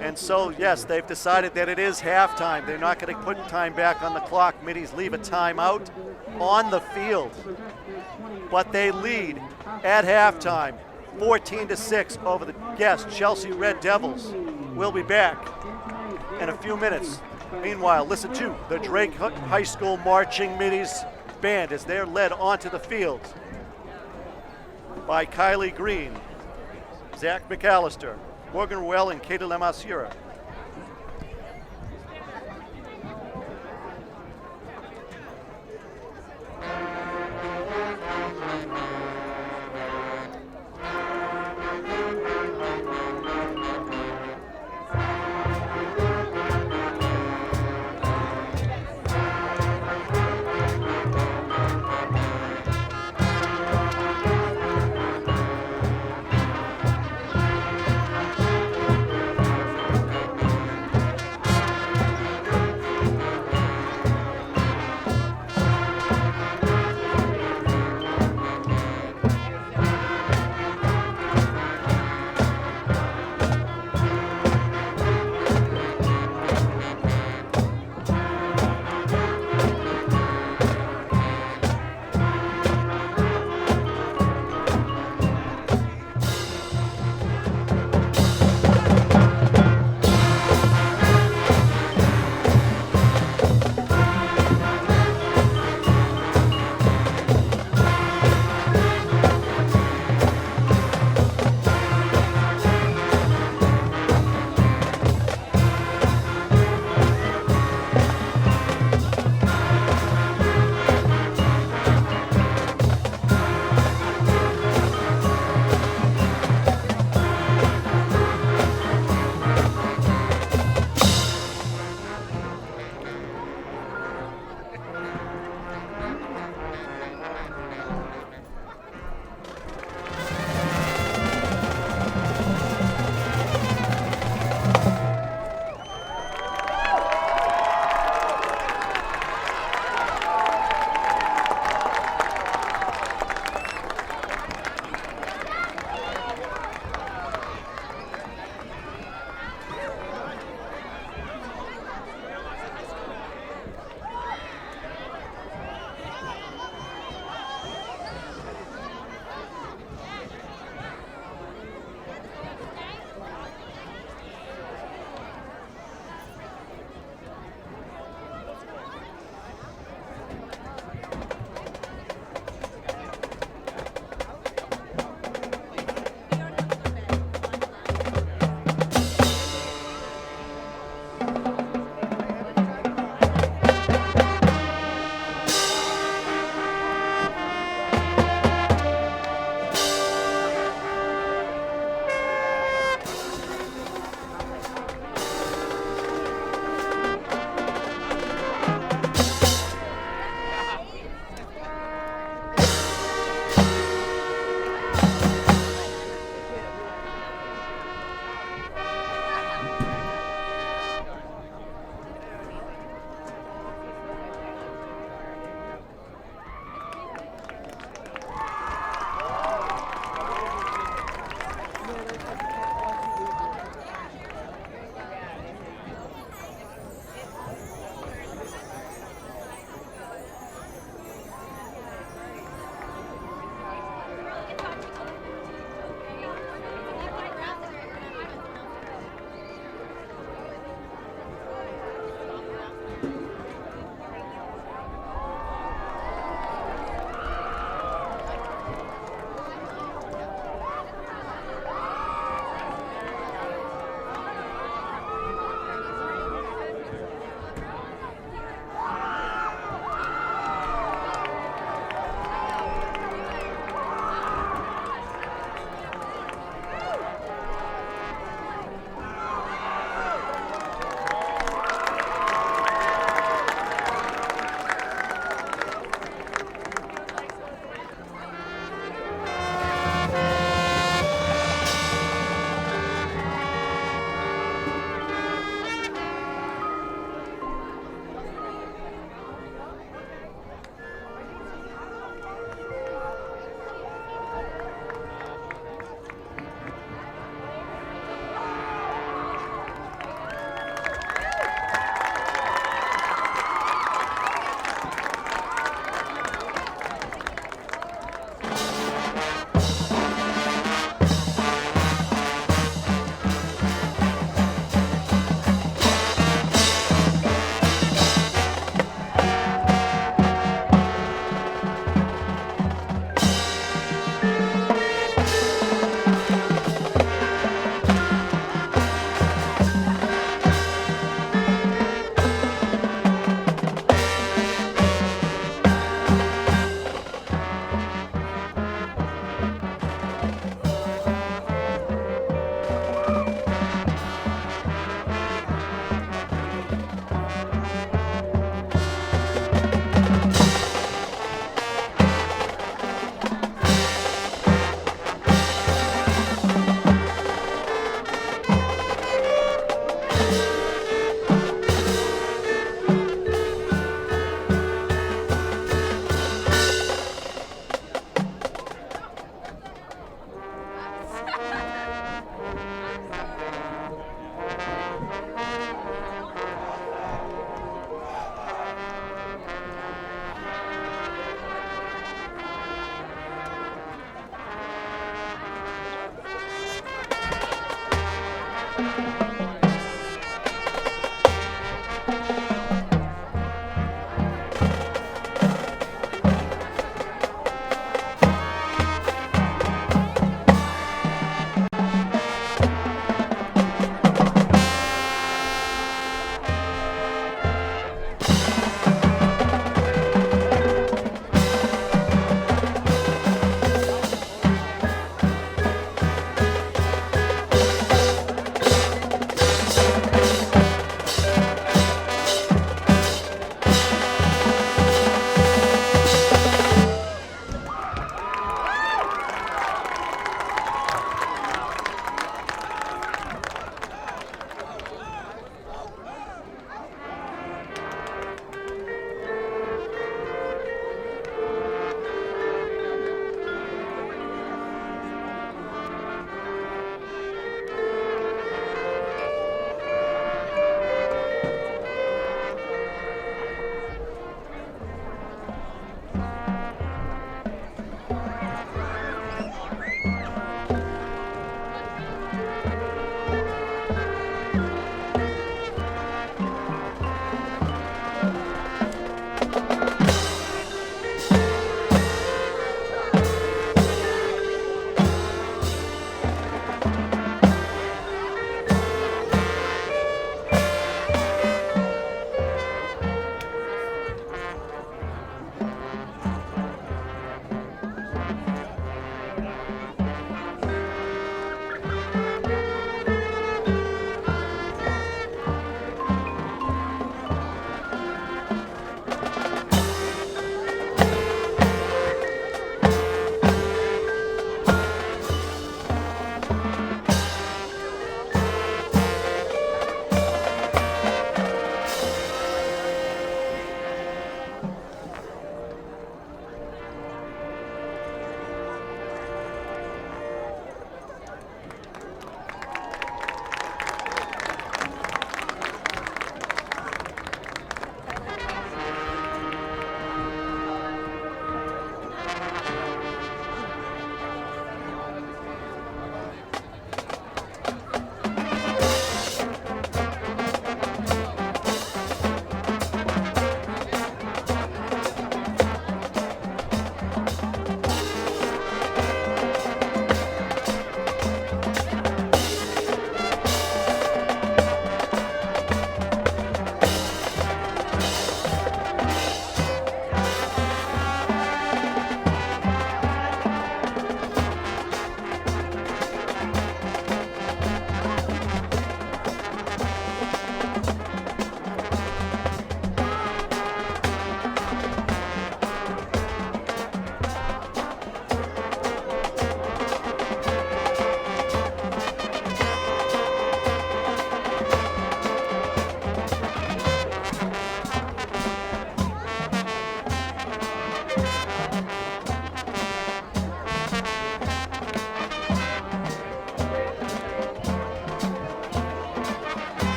And so, yes, they've decided that it is halftime. They're not going to put time back on the clock. Middies leave a timeout on the field. But they lead at halftime, 14-6 over the Chelsea Red Devils. We'll be back in a few minutes. Meanwhile, listen to the Dracut High School Marching Middies Band as they're led onto the field by Kylie Green, Zach McAllister, Morgan Ruel, and Katie Lamasura.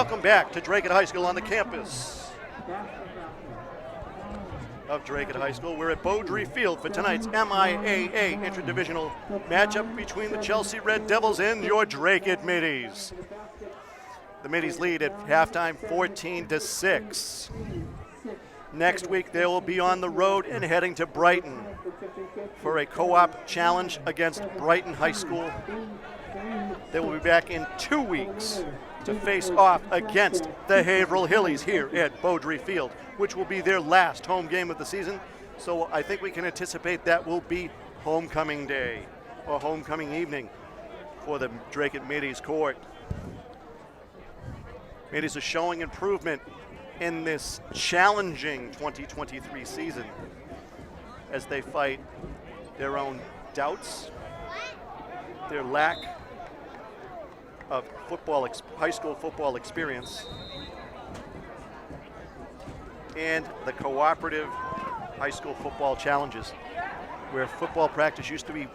Welcome back to Dracut High School on the campus of Dracut High School. We're at Beaudry Field for tonight's MIAA interdivisional matchup between the Chelsea Red Devils and your Dracut Middies. The Middies lead at halftime 14-6. Next week they will be on the road and heading to Brighton for a co-op challenge against Brighton High School. They will be back in 2 weeks to face off against the Haverhill Hillies here at Beaudry Field, which will be their last home game of the season. So I think we can anticipate that will be homecoming day or homecoming evening for the Dracut Middies court. Middies are showing improvement in this challenging 2023 season as they fight their own doubts, their lack of high school football experience, and the cooperative high school football challenges, where football practice used to be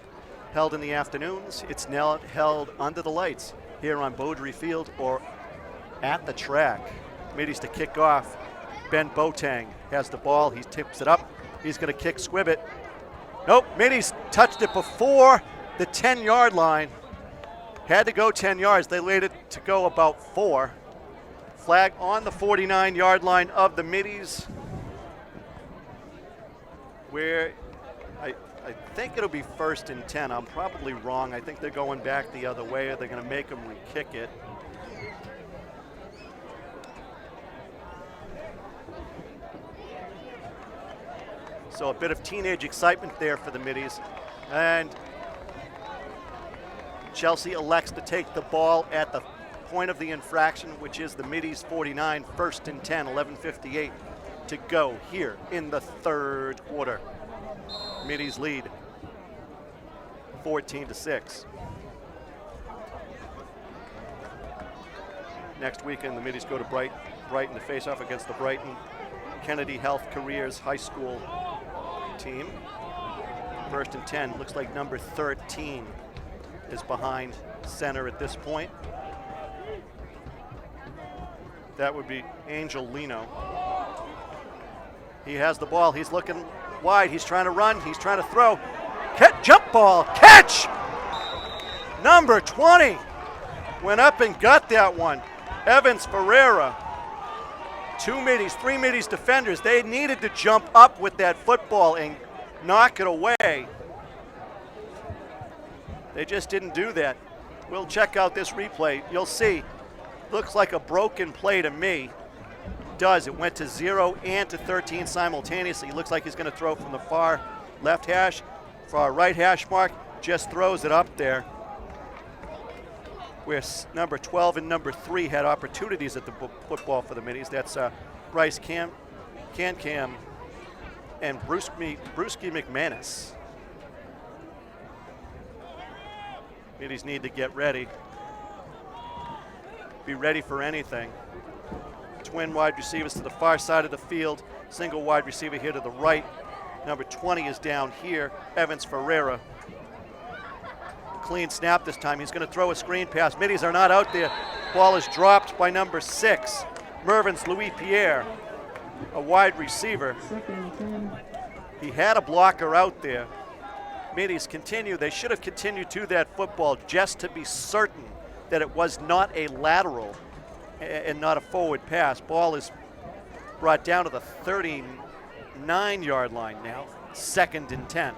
held in the afternoons. It's now held under the lights here on Beaudry Field or at the track. Middies to kick off. Ben Boateng has the ball. He tips it up. He's going to kick Squibbit. Nope, Middies touched it before the 10-yard line. Had to go 10 yards. They laid it to go about 4. Flag on the 49-yard line of the Middies, where I think it'll be 1st and 10. I'm probably wrong. I think they're going back the other way, or they're going to make them re-kick it. So a bit of teenage excitement there for the Middies. And Chelsea elects to take the ball at the point of the infraction, which is the Middies 49, 1st and 10, 11:58 to go here in the third quarter. Middies lead 14-6. Next weekend, the Middies go to Brighton to face off against the Brighton Kennedy Health Careers High School team. 1st and 10, looks like number 13 is behind center at this point. That would be Angel Lino. He has the ball, he's looking wide, he's trying to run, he's trying to throw. Jump ball, catch! Number 20 went up and got that one. Evans Ferreira. 2 Middies, 3 Middies defenders. They needed to jump up with that football and knock it away. They just didn't do that. We'll check out this replay. You'll see, looks like a broken play to me. Does. It went to 0 and to 13 simultaneously. Looks like he's going to throw from the far left hash, far right hash mark. Just throws it up there, where number 12 and number 3 had opportunities at the football for the Middies. That's Bryce Can and Brewski McManus. Middies need to get ready. Be ready for anything. Twin wide receivers to the far side of the field. Single wide receiver here to the right. Number 20 is down here, Evans Ferreira. Clean snap this time. He's going to throw a screen pass. Middies are not out there. Ball is dropped by number 6, Mervyn's Louis Pierre, a wide receiver. He had a blocker out there. Middies continue. They should have continued to that football just to be certain that it was not a lateral and not a forward pass. Ball is brought down to the 39-yard line now, 2nd and 10.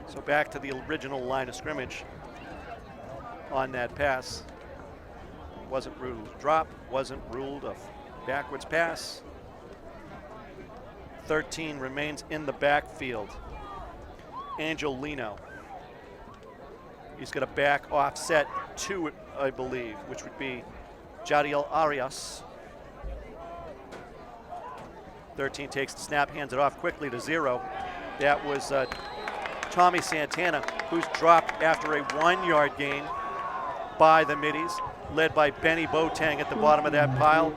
So back to the original line of scrimmage on that pass. Wasn't ruled a drop, wasn't ruled a backwards pass. 13 remains in the backfield. Angel Lino. He's got a back offset 2, I believe, which would be Jadiel Arias. 13 takes the snap, hands it off quickly to 0. That was Tommy Santana, who's dropped after a 1-yard gain by the Middies, led by Benny Boateng at the bottom of that pile.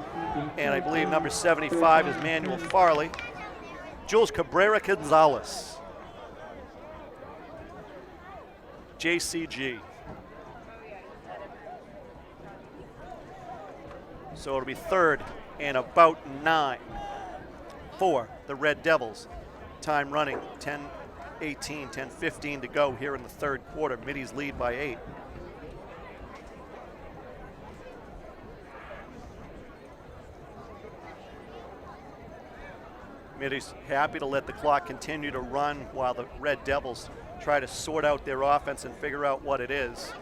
And I believe number 75 is Manuel Farley. Jules Cabrera Gonzalez. JCG. So it'll be 3rd and about 9 for the Red Devils. Time running 10:18, 10:15 to go here in the 3rd quarter. Middies lead by 8. Middies happy to let the clock continue to run while the Red Devils try to sort out their offense and figure out what it is.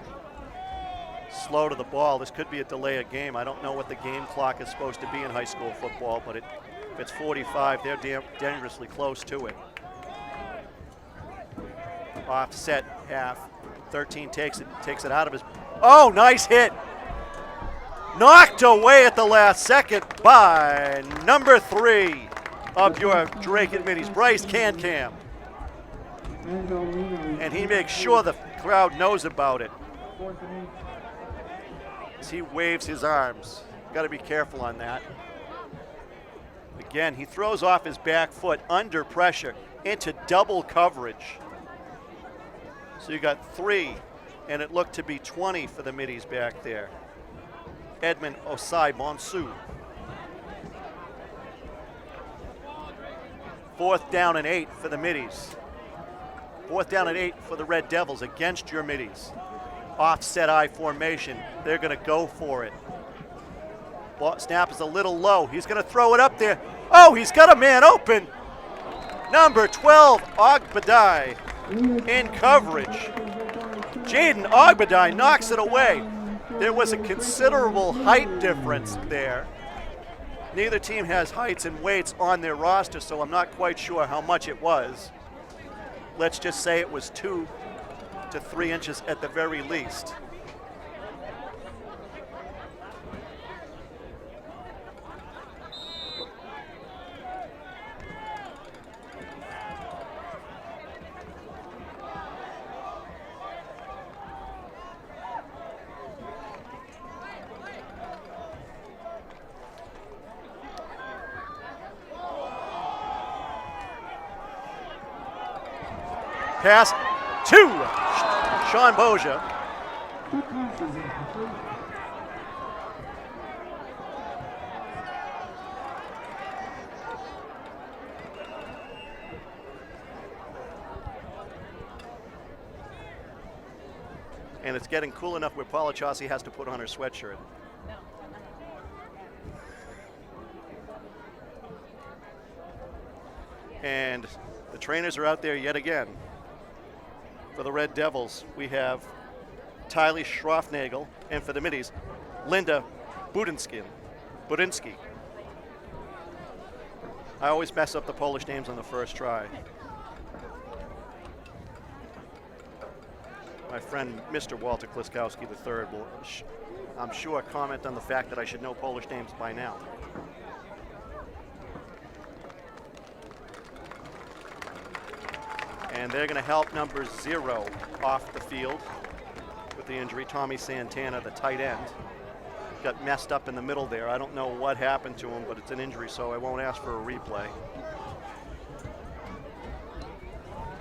Slow to the ball. This could be a delay of game. I don't know what the game clock is supposed to be in high school football, but if it's 45, they're dangerously close to it. Offset half. 13 takes it out of his. Oh, nice hit. Knocked away at the last second by number 3 of your Dracut Middies, Bryce Can-Cam. And he makes sure the crowd knows about it as he waves his arms. Got to be careful on that. Again, he throws off his back foot under pressure into double coverage. So you got 3, and it looked to be 20 for the Middies back there. Edmund Osai Monsu. 4th down and 8 for the Middies. 4th down and 8 for the Red Devils against your Middies. Offset I formation. They're going to go for it. Ball snap is a little low. He's going to throw it up there. Oh, he's got a man open. Number 12, Ogbadai in coverage. Jaden Ogbadai knocks it away. There was a considerable height difference there. Neither team has heights and weights on their roster, so I'm not quite sure how much it was. Let's just say it was 2 to 3 inches at the very least. Pass to Sean Boja. And it's getting cool enough where Paula Chaussee has to put on her sweatshirt. And the trainers are out there yet again. For the Red Devils, we have Tylee Schroffnagel, and for the Middies, Linda Budinsky. I always mess up the Polish names on the first try. My friend, Mr. Walter Kliskowski III, will, I'm sure, comment on the fact that I should know Polish names by now. And they're going to help number 0 off the field with the injury. Tommy Santana, the tight end, got messed up in the middle there. I don't know what happened to him, but it's an injury, so I won't ask for a replay.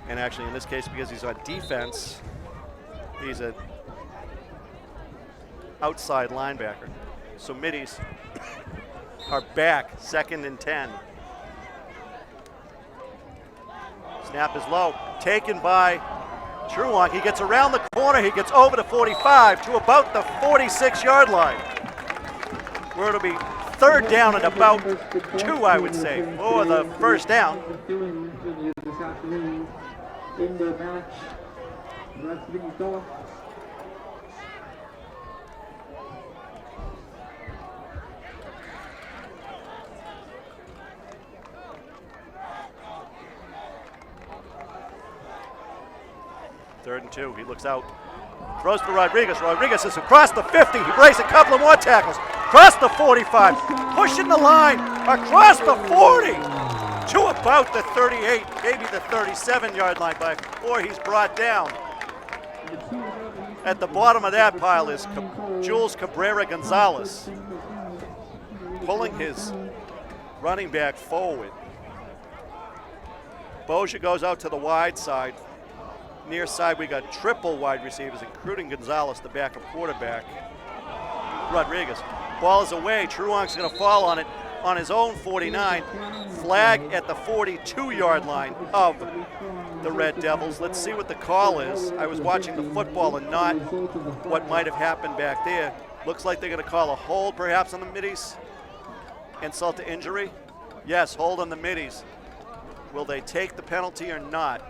And actually, in this case, because he's on defense, he's an outside linebacker. So Middies are back, 2nd and 10. Snap is low, taken by Truong. He gets around the corner, he gets over to 45 to about the 46-yard line, where it'll be 3rd down and about 2, I would say, for the first down. Third and 2, he looks out, throws to Rodriguez. Rodriguez is across the 50, he breaks a couple of more tackles, across the 45, pushing the line, across the 40, to about the 38, maybe the 37-yard line before he's brought down. At the bottom of that pile is Jules Cabrera Gonzalez, pulling his running back forward. Boja goes out to the wide side. Near side, we got triple wide receivers, including Gonzalez, the backup quarterback. Rodriguez Ball is away. Truank's going to fall on it on his own 49. Flag at the 42-yard line of the Red Devils. Let's see what the call is. I was watching the football and not what might have happened back there. Looks like they're going to call a hold perhaps on the middies. Insult to injury. Yes, hold on the middies. Will they take the penalty or not?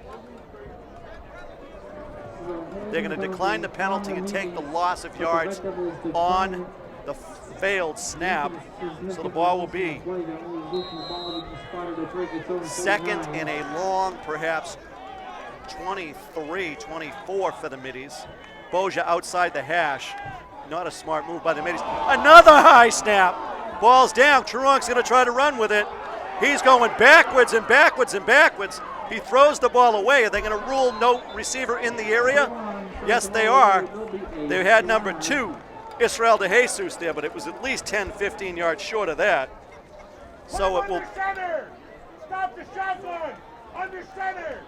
They're going to decline the penalty and take the loss of yards on the failed snap. So the ball will be second and a long, perhaps 23, 24 for the middies. Boja outside the hash. Not a smart move by the middies. Another high snap. Ball's down. Truank's going to try to run with it. He's going backwards and backwards and backwards. He throws the ball away. Are they going to rule no receiver in the area? Yes, they are. They had number 2, Israel De Jesus there, but it was at least 10, 15 yards short of that. So it will. Center. Stop the shotgun. Under center.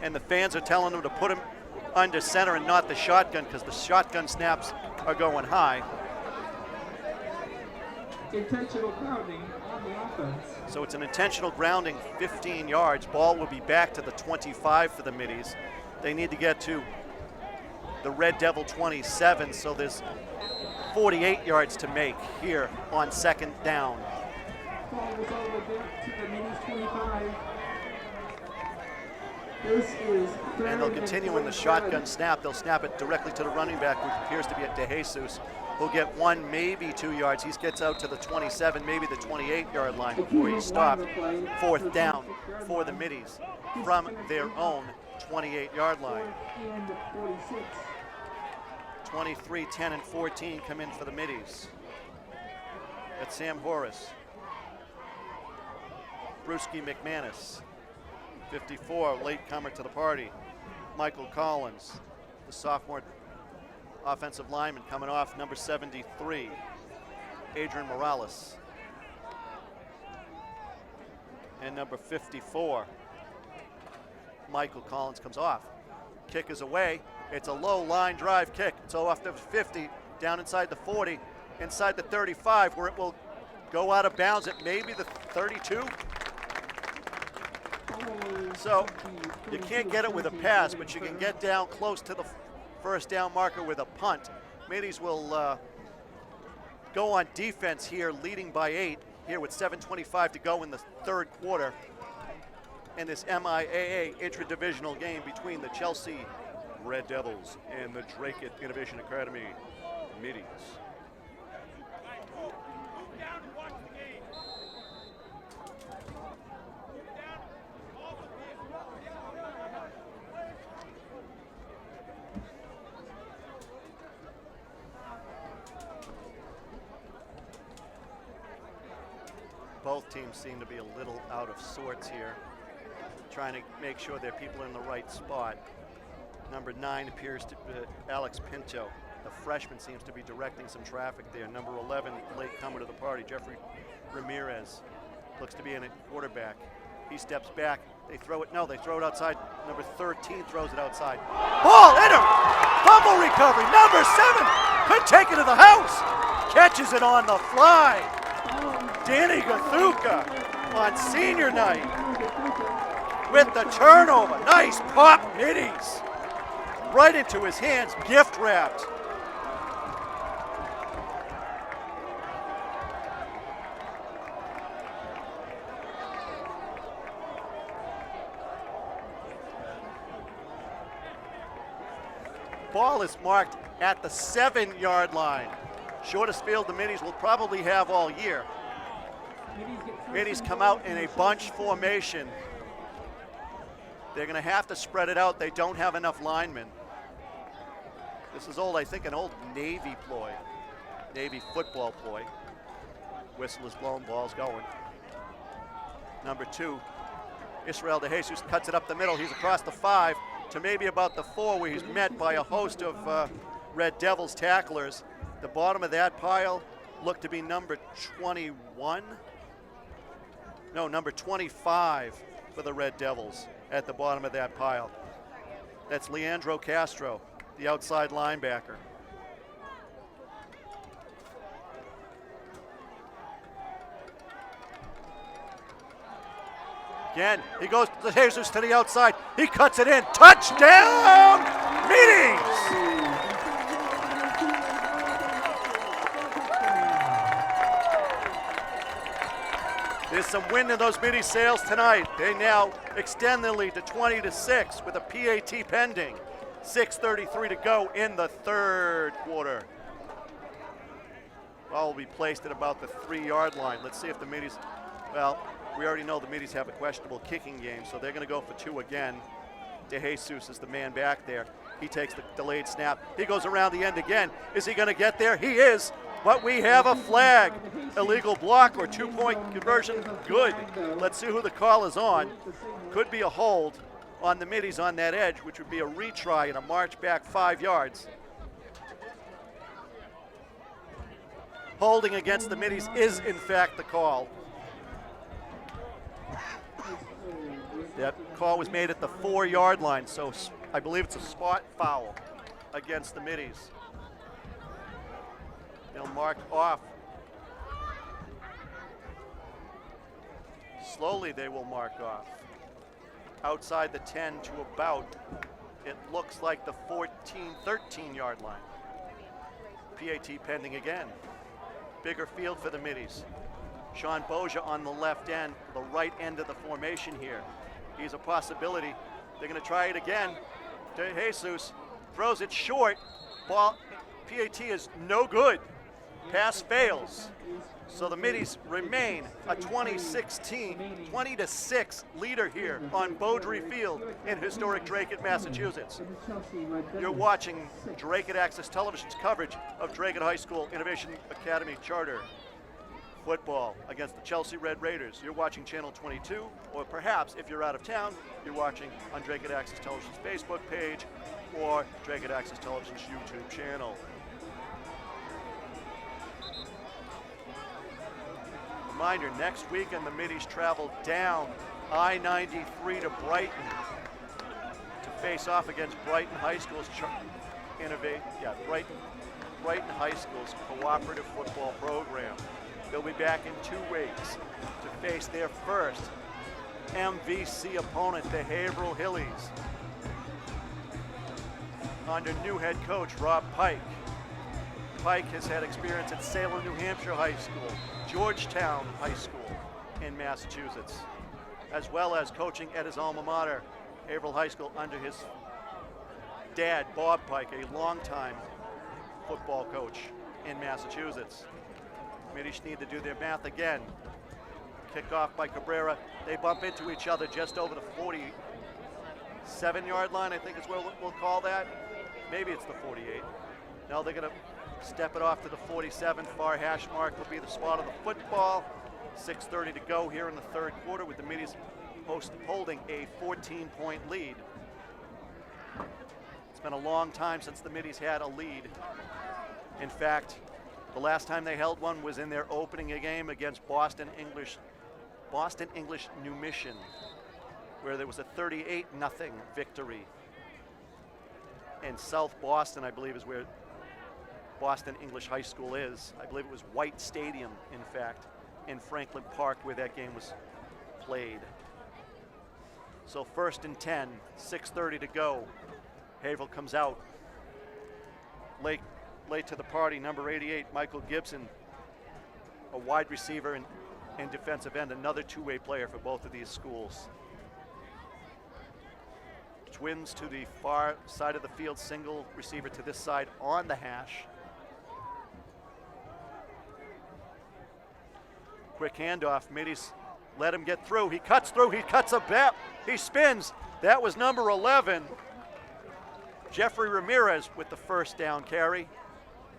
And the fans are telling them to put him under center and not the shotgun because the shotgun snaps are going high. Intentional grounding on the offense. So it's an intentional grounding, 15 yards. Ball will be back to the 25 for the middies. They need to get to the Red Devil 27, so there's 48 yards to make here on second down. Ball was over there to the middies 25. This is And they'll continue in the shotgun snap. They'll snap it directly to the running back, which appears to be at De Jesus. He'll get 1, maybe 2 yards. He gets out to the 27, maybe the 28-yard line before he's stopped. Fourth down for the middies from their own 28-yard line. 23, 10, and 14 come in for the middies. That's Sam Horace. Brewski McManus. 54, latecomer to the party. Michael Collins, the sophomore offensive lineman coming off, number 73, Adrian Morales. And number 54, Michael Collins comes off. Kick is away. It's a low line drive kick. It's off the 50, down inside the 40, inside the 35, where it will go out of bounds at maybe the 32. So you can't get it with a pass, but you can get down close to the first down marker with a punt. Middies will go on defense here, leading by 8 here with 7:25 to go in the third quarter in this MIAA intra-divisional game between the Chelsea Red Devils and the Dracut Innovation Academy Middies. Both teams seem to be a little out of sorts here, trying to make sure their people are in the right spot. Number 9 appears to be Alex Pinto. The freshman seems to be directing some traffic there. Number 11, latecomer to the party, Jeffrey Ramirez, looks to be in at quarterback. He steps back. They throw it. No, they throw it outside. Number 13 throws it outside. Ball hit him. Fumble recovery. Number 7 could take it to the house. Catches it on the fly. Danny Gathuka on senior night with the turnover. Nice pop, middies. Right into his hands, gift wrapped. Ball is marked at the 7-yard line. Shortest field the middies will probably have all year. Middies come out in a bunch formation. They're going to have to spread it out. They don't have enough linemen. This is old, I think, an old Navy ploy, Navy football ploy. Whistle is blown, ball's going. Number 2, Israel De Jesus cuts it up the middle. He's across the 5 to maybe about the 4, where he's met by a host of Red Devils tacklers. The bottom of that pile looked to be number 21. No, number 25 for the Red Devils at the bottom of that pile. That's Leandro Castro, the outside linebacker. Again, he goes to Jesus to the outside. He cuts it in. Touchdown, Meetings! There's some wind in those Meetings sails tonight. They now extend the lead to 20-6 with a PAT pending. 6:33 to go in the third quarter. Ball will be placed at about the 3-yard line. Let's see if the Meetings, well, we already know the Meetings have a questionable kicking game, so they're going to go for 2 again. De Jesus is the man back there. He takes the delayed snap. He goes around the end again. Is he going to get there? He is, but we have a flag. Illegal block or 2-point conversion, good. Let's see who the call is on. Could be a hold on the Middies on that edge, which would be a retry and a march back 5 yards. Holding against the Middies is in fact the call. That call was made at the 4-yard line, so I believe it's a spot foul against the Middies. They'll mark off. Slowly they will mark off. Outside the 10 to about, it looks like the 13-yard line. PAT pending again. Bigger field for the Middies. Sean Boja on the left end, the right end of the formation here. He's a possibility. They're going to try it again. De Jesus throws it short. Ball, PAT is no good. Pass fails. So the Middies remain a 20-6 leader here on Beaudry Field in historic Dracut, Massachusetts. You're watching Dracut Access Television's coverage of Dracut High School Innovation Academy Charter football against the Chelsea Red Raiders. You're watching Channel 22, or perhaps if you're out of town, you're watching on Dracut Access Television's Facebook page or Dracut Access Television's YouTube channel. Reminder, next weekend the Middies travel down I-93 to Brighton to face off against Brighton High School's Brighton High School's cooperative football program. They'll be back in 2 weeks to face their first MVC opponent, the Haverhill Hillies, under new head coach Rob Pike. Pike has had experience at Salem, New Hampshire High School, Georgetown High School in Massachusetts, as well as coaching at his alma mater, Haverhill High School, under his dad, Bob Pike, a longtime football coach in Massachusetts. Middies need to do their math again. Kickoff by Cabrera. They bump into each other just over the 47-yard line, I think is what we'll call that. Maybe it's the 48. No, they're going to step it off to the 47. Far hash mark will be the spot of the football. 6:30 to go here in the third quarter with the Middies holding a 14-point lead. It's been a long time since the Middies had a lead. In fact, the last time they held one was in their opening game against Boston English New Mission, where there was a 38-0 victory. In South Boston, I believe, is where Boston English High School is. I believe it was White Stadium, in fact, in Franklin Park, where that game was played. So 1st and 10, 6:30 to go. Haverhill comes out. Late to the party, number 88, Michael Gibson, a wide receiver and defensive end, another two-way player for both of these schools. Twins to the far side of the field, single receiver to this side on the hash. Quick handoff, Middies let him get through. He cuts through, he cuts a bat, he spins. That was number 11, Jeffrey Ramirez, with the first down carry.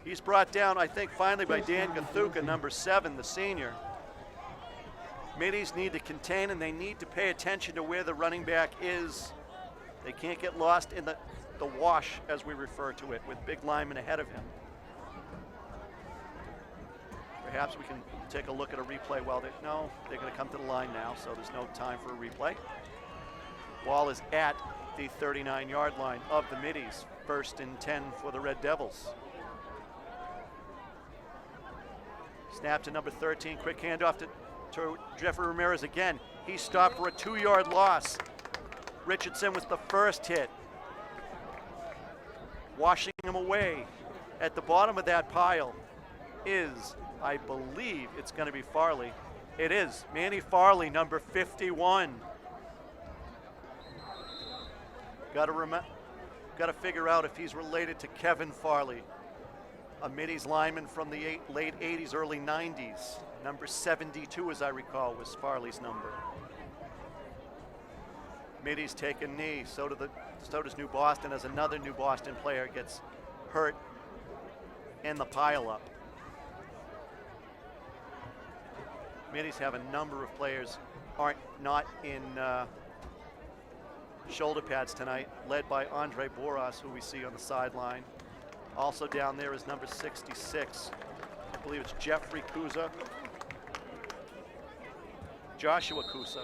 He's brought down, I think, finally by Dan Gathuka, number 7, the senior. Middies need to contain, and they need to pay attention to where the running back is. They can't get lost in the wash, as we refer to it, with big linemen ahead of him. Perhaps we can take a look at a replay. Well, they're going to come to the line now, so there's no time for a replay. Ball is at the 39-yard line of the Middies. 1st and 10 for the Red Devils. Snap to number 13, quick handoff to Jeffrey Ramirez again. He stopped for a 2-yard loss. Richardson was the first hit, washing him away. At the bottom of that pile is, I believe it's going to be Farley. It is Manny Farley, number 51. Got to figure out if he's related to Kevin Farley, a Middies lineman from the late 80s, early 90s. Number 72, as I recall, was Farley's number. Middies take a knee, so does New Boston, as another New Boston player gets hurt in the pile-up. Middies have a number of players not in shoulder pads tonight, led by Andre Boras, who we see on the sideline. Also down there is number 66. I believe it's Jeffrey Kuza. Joshua Kusa.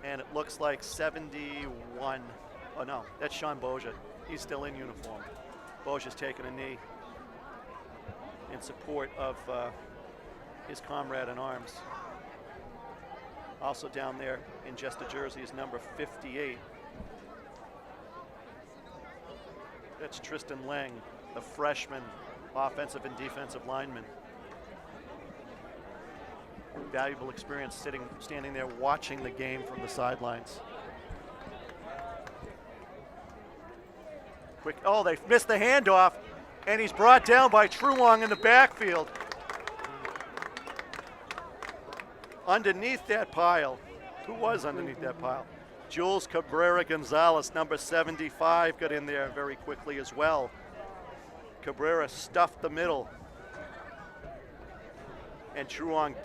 And it looks like 71. Oh no, that's Sean Boja. He's still in uniform. Boja's taking a knee in support of his comrade in arms. Also down there in just a jersey is number 58. That's Tristan Lang, the freshman offensive and defensive lineman. Valuable experience standing there watching the game from the sidelines. Quick, oh, they missed the handoff, and he's brought down by Truong in the backfield. Underneath that pile, who was underneath that pile? Jules Cabrera Gonzalez, number 75, got in there very quickly as well. Cabrera stuffed the middle, and Truong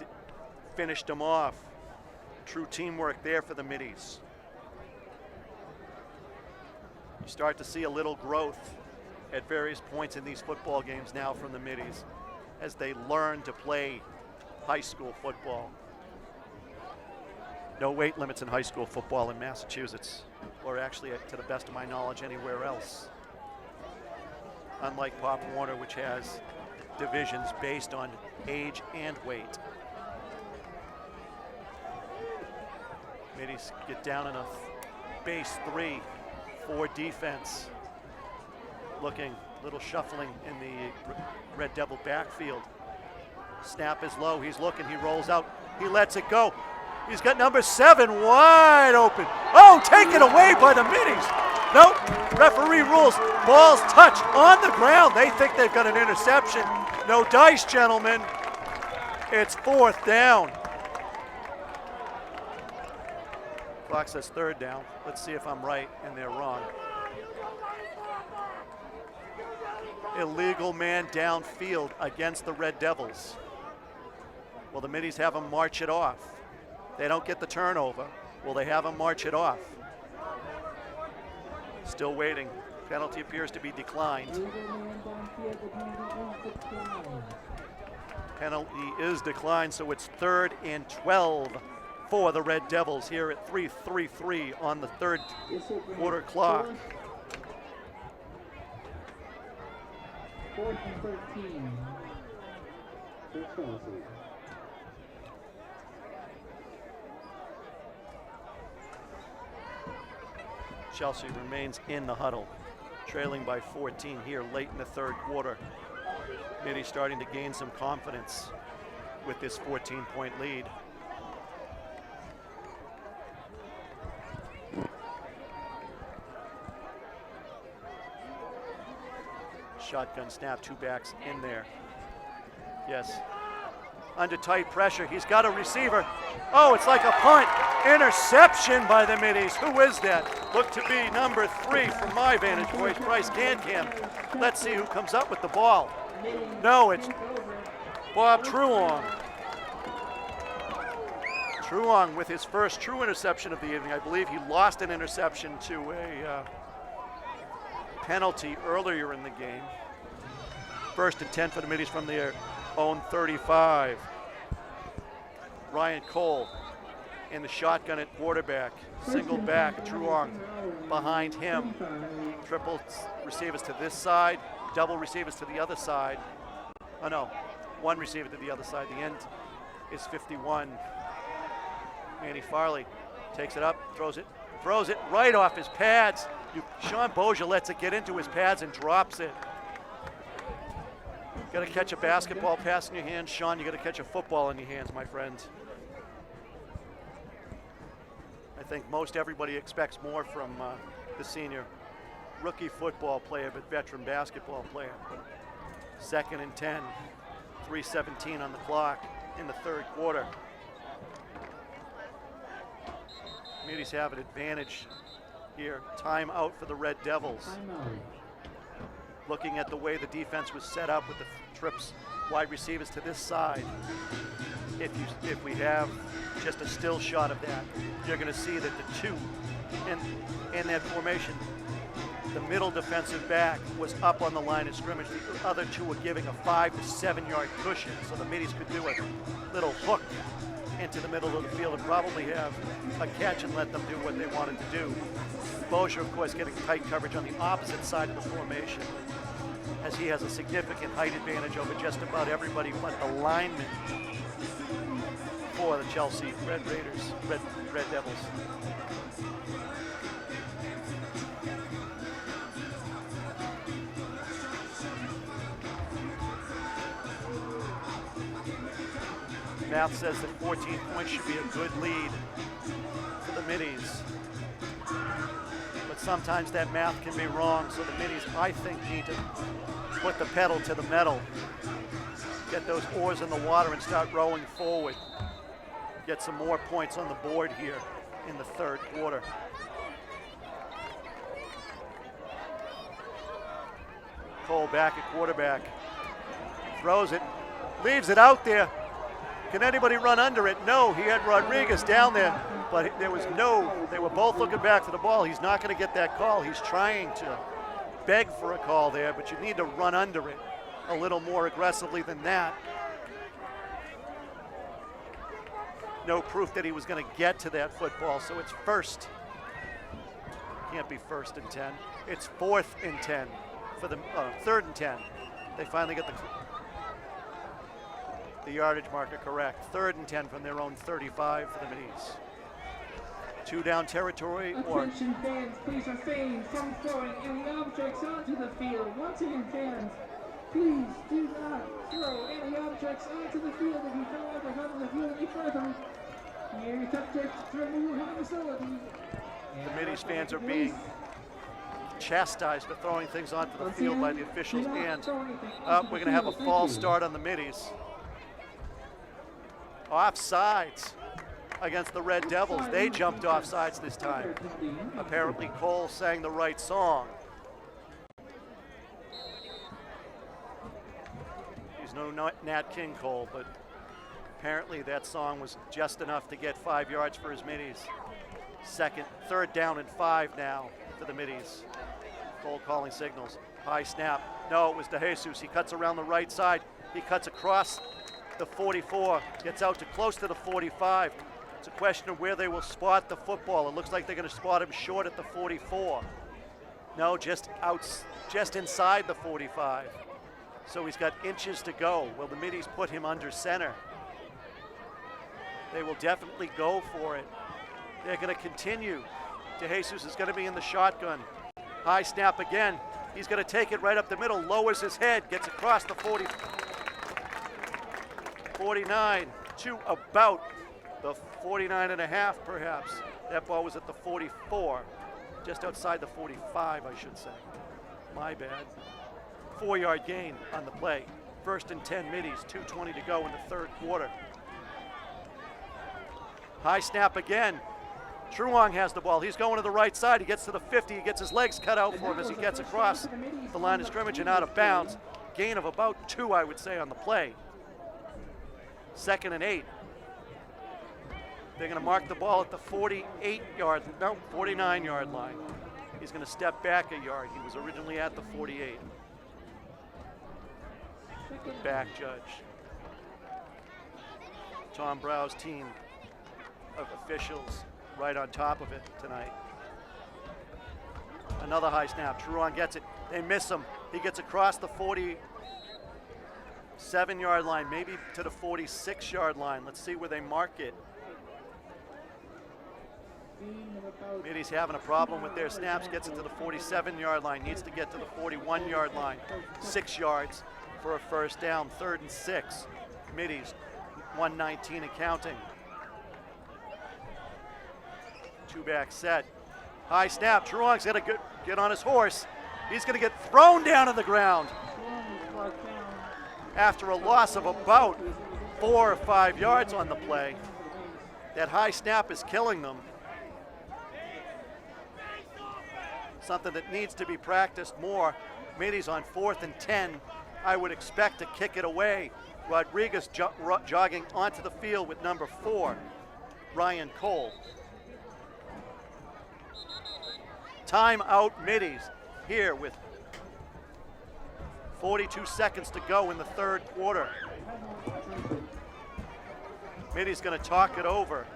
finished him off. True teamwork there for the Middies. You start to see a little growth at various points in these football games now from the Middies as they learn to play high school football. No weight limits in high school football in Massachusetts, or actually, to the best of my knowledge, anywhere else. Unlike Pop Warner, which has divisions based on age and weight. Middies get down in a base 3-4 defense. Looking, little shuffling in the Red Devil backfield. Snap is low, he's looking, he rolls out, he lets it go. He's got number 7 wide open. Oh, taken away by the Middies. Nope, referee rules. Ball's touched on the ground. They think they've got an interception. No dice, gentlemen. It's 4th down. Clock says 3rd down. Let's see if I'm right and they're wrong. Illegal man downfield against the Red Devils. Will the Middies have them march it off? They don't get the turnover. Will they have them march it off? Still waiting. Penalty appears to be declined. Penalty is declined, so it's 3rd and 12 for the Red Devils here at 3:33 on the 3rd quarter clock. 4th and 13. Chelsea remains in the huddle, trailing by 14 here late in the 3rd quarter. Middies starting to gain some confidence with this 14-point lead. Shotgun snap, 2 backs in there. Yes. Under tight pressure, he's got a receiver. Oh, it's like a punt. Interception by the Middies. Who is that? Looked to be number 3 from my vantage point, Bryce Cancan. Let's see who comes up with the ball. No, it's Bob Truong. Truong with his first true interception of the evening. I believe he lost an interception to a penalty earlier in the game. 1st and 10 for the Middies from their own 35. Ryan Cole in the shotgun at quarterback. Single back, Truong behind him. Triple receivers to this side, double receivers to the other side. Oh no, 1 receiver to the other side. The end is 51. Manny Farley takes it up, throws it right off his pads. Sean Bozier lets it get into his pads and drops it. Got to catch a basketball pass in your hands, Sean. You got to catch a football in your hands, my friends. I think most everybody expects more from the senior rookie football player, but veteran basketball player. 2nd and 10, 3:17 on the clock in the third quarter. Middies have an advantage here. Timeout for the Red Devils. Looking at the way the defense was set up with the trips wide receivers to this side, if we have just a still shot of that, you're going to see that the two in that formation, the middle defensive back was up on the line of scrimmage. The other two were giving a 5 to 7 yard cushion, so the middies could do a little hook into the middle of the field and probably have a catch and let them do what they wanted to do. Bozier, of course, getting tight coverage on the opposite side of the formation, as he has a significant height advantage over just about everybody but the linemen for the Chelsea Red Devils. Math says that 14 points should be a good lead for the middies. But sometimes that math can be wrong, so the middies, I think, need to put the pedal to the metal. Get those oars in the water and start rowing forward. Get some more points on the board here in the third quarter. Cole back at quarterback. Throws it, leaves it out there. Can anybody run under it? No, he had Rodriguez down there, but there was they were both looking back for the ball. He's not going to get that call. He's trying to beg for a call there, but you need to run under it a little more aggressively than that. No proof that he was going to get to that football, so it's first. Can't be 1st and 10. It's 4th and 10 for the 3rd and 10. They finally get the yardage marker correct. 3rd and 10 from their own 35 for the middies. 2 down territory. Attention fans, please refrain from throwing any objects onto the field. Once again, fans, please do not throw any objects onto the field. If you feel like we're on the field any further, you're subject to removal from the facility. The middies fans are being chastised for throwing things onto the field by the officials, and we're going to have a false start on the middies. Offsides against the Red Devils. They jumped offsides this time. Apparently Cole sang the right song. He's no Nat King Cole, but apparently that song was just enough to get 5 yards for his middies. 3rd down and 5 now for the middies. Cole calling signals. High snap. No, it was DeJesus. He cuts around the right side. He cuts across the 44, gets out to close to the 45. It's a question of where they will spot the football. It looks like they're going to spot him short at the 44. No, just inside the 45. So he's got inches to go. Will the middies put him under center? They will definitely go for it. They're going to continue. DeJesus is going to be in the shotgun. High snap again. He's going to take it right up the middle, lowers his head, gets across the 49 to about the 49 and a half, perhaps. That ball was at the 44, just outside the 45, I should say. My bad. 4-yard gain on the play. 1st and 10 middies, 2:20 to go in the third quarter. High snap again. Truong has the ball. He's going to the right side. He gets to the 50. He gets his legs cut out for him as he gets across the line of scrimmage and out of bounds. Gain of about 2, I would say, on the play. 2nd and 8. They're going to mark the ball at the 49-yard line. He's going to step back a yard. He was originally at the 48. Back judge. Tom Brow's team of officials right on top of it tonight. Another high snap. Truong gets it. They miss him. He gets across the 47-yard line, maybe to the 46-yard line. Let's see where they mark it. Middy's having a problem with their snaps, gets it to the 47-yard line, needs to get to the 41-yard line. 6 yards for a first down, 3rd and 6. Middy's 119 and counting. Two-back set. High snap, Truong's got to get on his horse. He's going to get thrown down to the ground after a loss of about 4 or 5 yards on the play. That high snap is killing them. Something that needs to be practiced more. Middy's on 4th and 10. I would expect to kick it away. Rodriguez jogging onto the field with number 4, Ryan Cole. Timeout Middy's here with 42 seconds to go in the 3rd quarter. Middy's going to talk it over.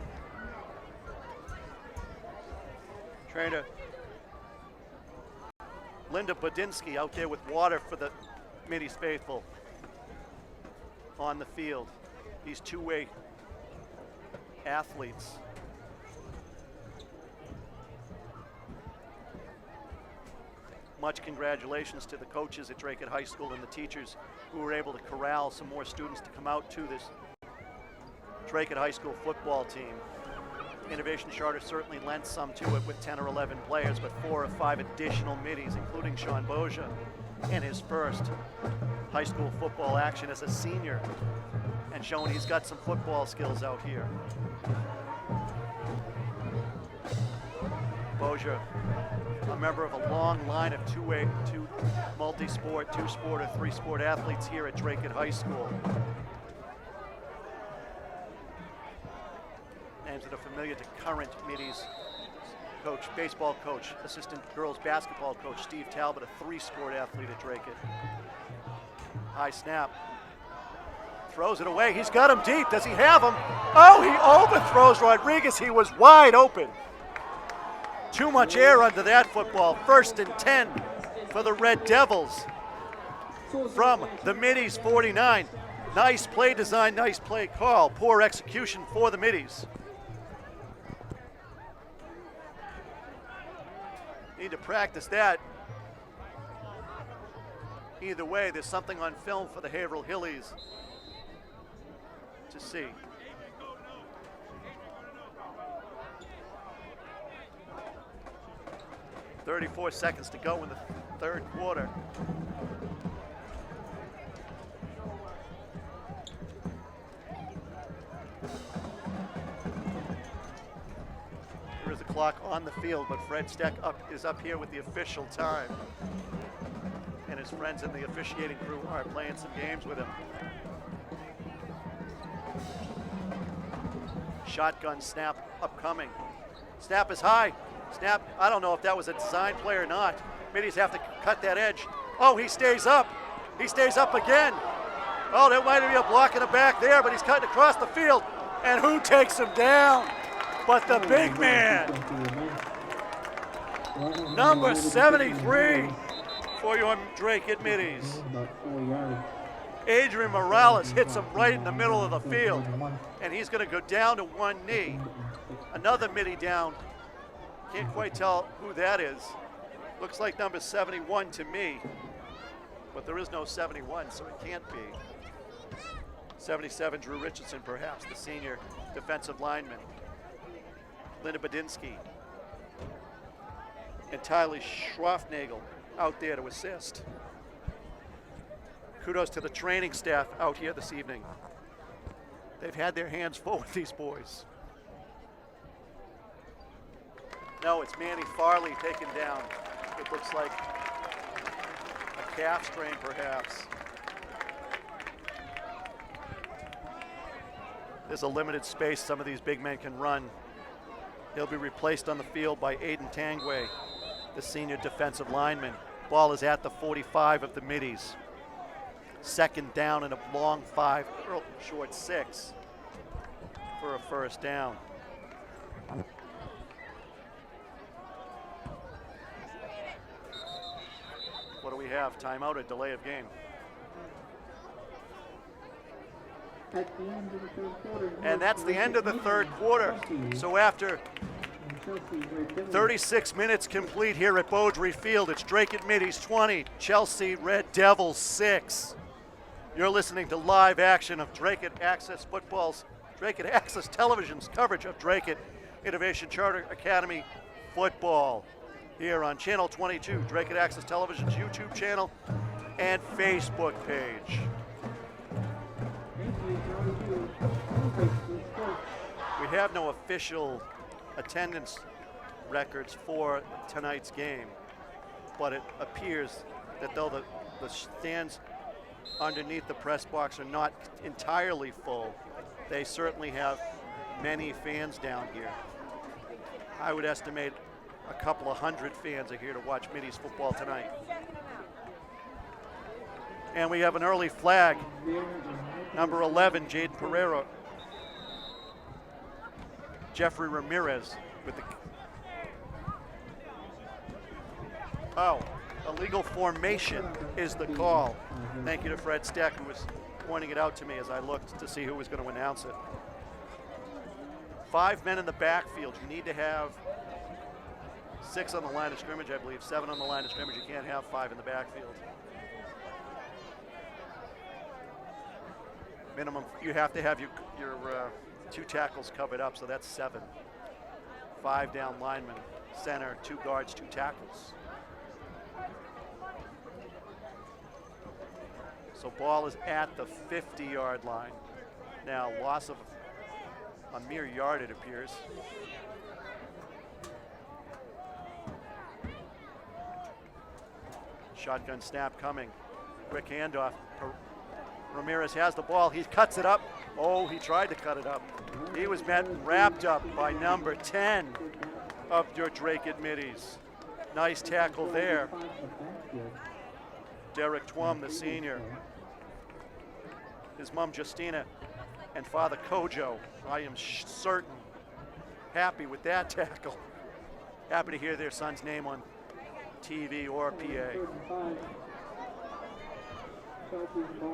Trainer Linda Bodinsky out there with water for the Middy's faithful on the field. These two-way athletes. Much congratulations to the coaches at Dracut High School and the teachers who were able to corral some more students to come out to this Dracut High School football team. Innovation Charter certainly lent some to it with 10 or 11 players, but 4 or 5 additional middies, including Sean Boja in his first high school football action as a senior, and showing he's got some football skills out here. Boja, a member of a long line of two multi-sport, 2-sport or 3-sport athletes here at Dracut High School. Names that are familiar to current middies coach, baseball coach, assistant girls basketball coach Steve Talbot, a 3-sport athlete at Dracut. High snap. Throws it away. He's got him deep. Does he have him? Oh, he overthrows Rodriguez. He was wide open. Too much air under that football. 1st and 10 for the Red Devils from the middies 49. Nice play design, nice play call. Poor execution for the middies. Need to practice that. Either way, there's something on film for the Haverhill Hillies to see. .34 seconds to go in the 3rd quarter. There is a clock on the field, but Fred Steck is up here with the official time. And his friends in the officiating crew are playing some games with him. Shotgun snap upcoming. Snap is high. Snap, I don't know if that was a design play or not. Middies have to cut that edge. Oh, he stays up. He stays up again. Oh, there might be a block in the back there, but he's cutting across the field. And who takes him down? But the big man. Number 73 for your Dracut middies. Adrian Morales hits him right in the middle of the field. And he's going to go down to one knee. Another middie down. Can't quite tell who that is. Looks like number 71 to me, but there is no 71, so it can't be. 77, Drew Richardson, perhaps, the senior defensive lineman. Linda Bodinsky and Tyler Schroffnagel out there to assist. Kudos to the training staff out here this evening. They've had their hands full with these boys. No, it's Manny Farley taken down. It looks like a calf strain, perhaps. There's a limited space some of these big men can run. He'll be replaced on the field by Aiden Tangway, the senior defensive lineman. Ball is at the 45 of the middies. 2nd down and a long 5, short 6 for a first down. What do we have? Timeout or delay of game? And that's the end of the 3rd quarter. So after Chelsea Red Devils. 36 minutes complete here at Beaudry Field. It's Dracut Middies 20, Chelsea Red Devils 6. You're listening to live action of Dracut Access Football's, Dracut Access Television's coverage of Dracut Innovation Charter Academy football here on Channel 22, Dracut Access Television's YouTube channel and Facebook page. Thank you for all you do. We have no official attendance records for tonight's game, but it appears that though the stands underneath the press box are not entirely full, they certainly have many fans down here. I would estimate a couple of hundred fans are here to watch Middies football tonight. And we have an early flag. Number 11, Jaden Pereira. Jeffrey Ramirez with the... Oh, illegal formation is the call. Thank you to Fred Steck, who was pointing it out to me as I looked to see who was going to announce it. 5 men in the backfield. You need to have 6 on the line of scrimmage, I believe. 7 on the line of scrimmage. You can't have 5 in the backfield. Minimum, you have to have your 2 tackles covered up, so that's 7. 5 down linemen, center, 2 guards, 2 tackles. So ball is at the 50-yard line. Now loss of a mere yard, it appears. Shotgun snap coming. Quick handoff. Ramirez has the ball. He cuts it up. Oh, he tried to cut it up. He was met and wrapped up by number 10 of your Dracut Middies. Nice tackle there. Derek Twum, the senior. His mom, Justina, and father, Kojo. I am certain happy with that tackle. Happy to hear their son's name on TV or PA.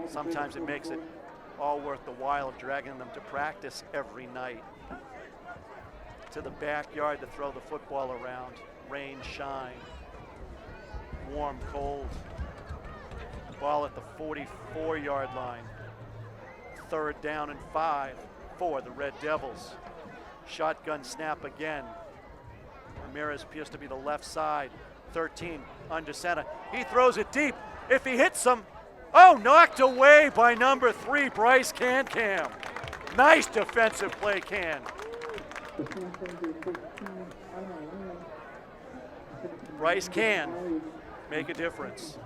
Sometimes it makes it all worth the while of dragging them to practice every night. To the backyard to throw the football around. Rain, shine, warm, cold. Ball at the 44-yard line. 3rd down and 5 for the Red Devils. Shotgun snap again. Ramirez appears to be the left side. 13 under center. He throws it deep. If he hits him, oh, knocked away by number 3, Bryce Can-Cam. Nice defensive play, Can. Bryce can make a difference.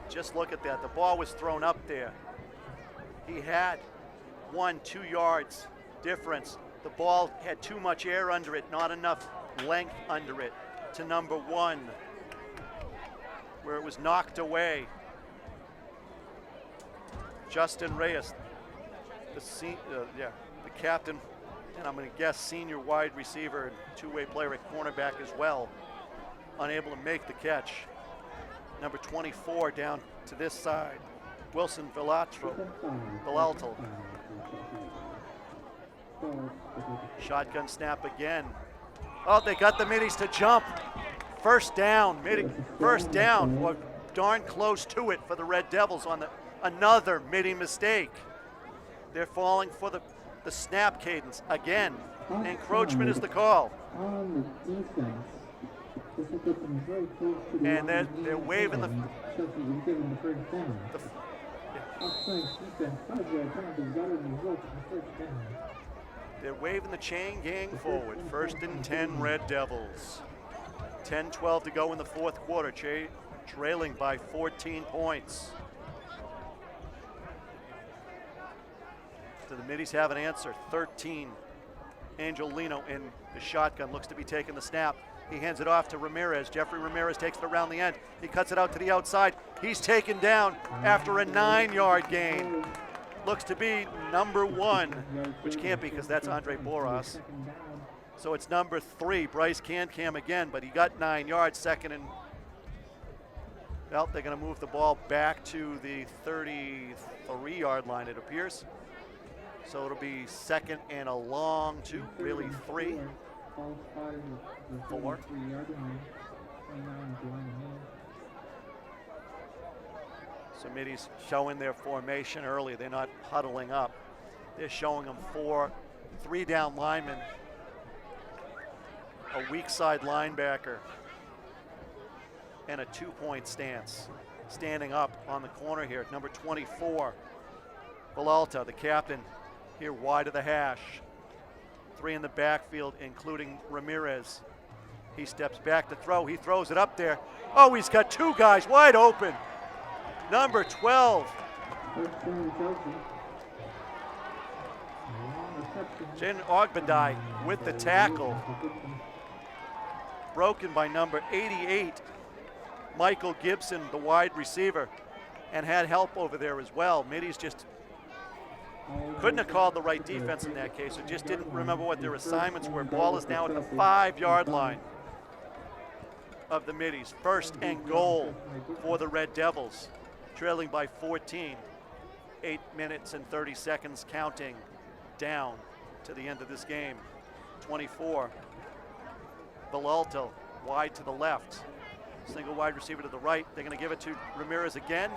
Just look at that. The ball was thrown up there. He had 1-2 yards difference. The ball had too much air under it, not enough length under it to number 1, where it was knocked away. Justin Reyes, the captain, and I'm going to guess senior wide receiver and 2-way player at cornerback as well, unable to make the catch. Number 24 down to this side, Wilson Villalto. Shotgun snap again. Oh, they got the Middies to jump. First down, first down, or darn close to it for the Red Devils on another Middie mistake. They're falling for the snap cadence again. Encroachment is the call. And they're waving they're waving the chain gang forward. 1st and 10 Red Devils. 10-12 to go in the 4th quarter. Trailing by 14 points. Do the Middies have an answer? 13. Angel Lino in the shotgun, looks to be taking the snap. He hands it off to Ramirez. Jeffrey Ramirez takes it around the end. He cuts it out to the outside. He's taken down after a 9-yard gain. Looks to be number 1, which can't be because that's Andre Boras. So it's number 3, Bryce Can-Cam again, but he got 9 yards, 2nd and... Well, they're going to move the ball back to the 33-yard line, it appears. So it'll be second and a long 2, really 3. Ball spotted at the 4. 33-yard line. 29 is the line of hand. So Middy's showing their formation early. They're not huddling up. They're showing them 4 3-down linemen, a weak side linebacker, and a 2-point stance. Standing up on the corner here, number 24, Villalta, the captain, here wide of the hash. 3 in the backfield, including Ramirez. He steps back to throw. He throws it up there. Oh, he's got 2 guys wide open. Number 12. Jen Ogbadai with the tackle. Broken by number 88, Michael Gibson, the wide receiver, and had help over there as well. Middy's just couldn't have called the right defense in that case, or just didn't remember what their assignments were. Ball is now at the 5-yard line of the Middies. First and goal for the Red Devils, trailing by 14. 8 minutes and 30 seconds counting down to the end of this game. 24. Villalta wide to the left. Single wide receiver to the right. They're going to give it to Ramirez again.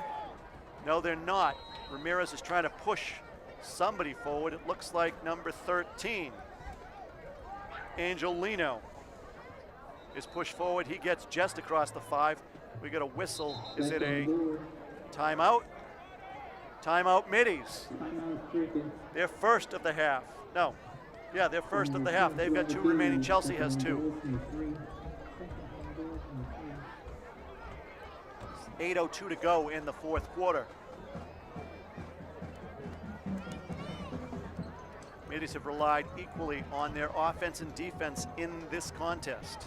No, they're not. Ramirez is trying to push somebody forward. It looks like number 13, Angelino, is pushed forward. He gets just across the 5. We got a whistle. Is it a timeout? Timeout Middies. They're first of the half. No. Yeah, they're first of the half. They've got 2 remaining. Chelsea has 2. 8:02 to go in the 4th quarter. Middies have relied equally on their offense and defense in this contest.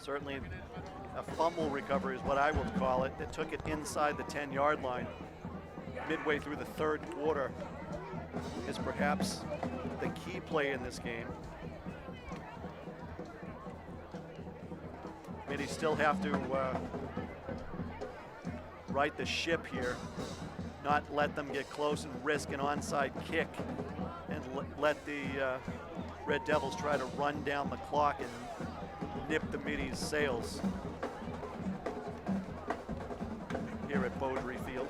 Certainly a fumble recovery is what I would call it. That took it inside the 10-yard line midway through the 3rd quarter is perhaps the key play in this game. Middies still have to right the ship here, not let them get close and risk an onside kick, and let the Red Devils try to run down the clock and nip the Middies' sails here at Beaudry Field.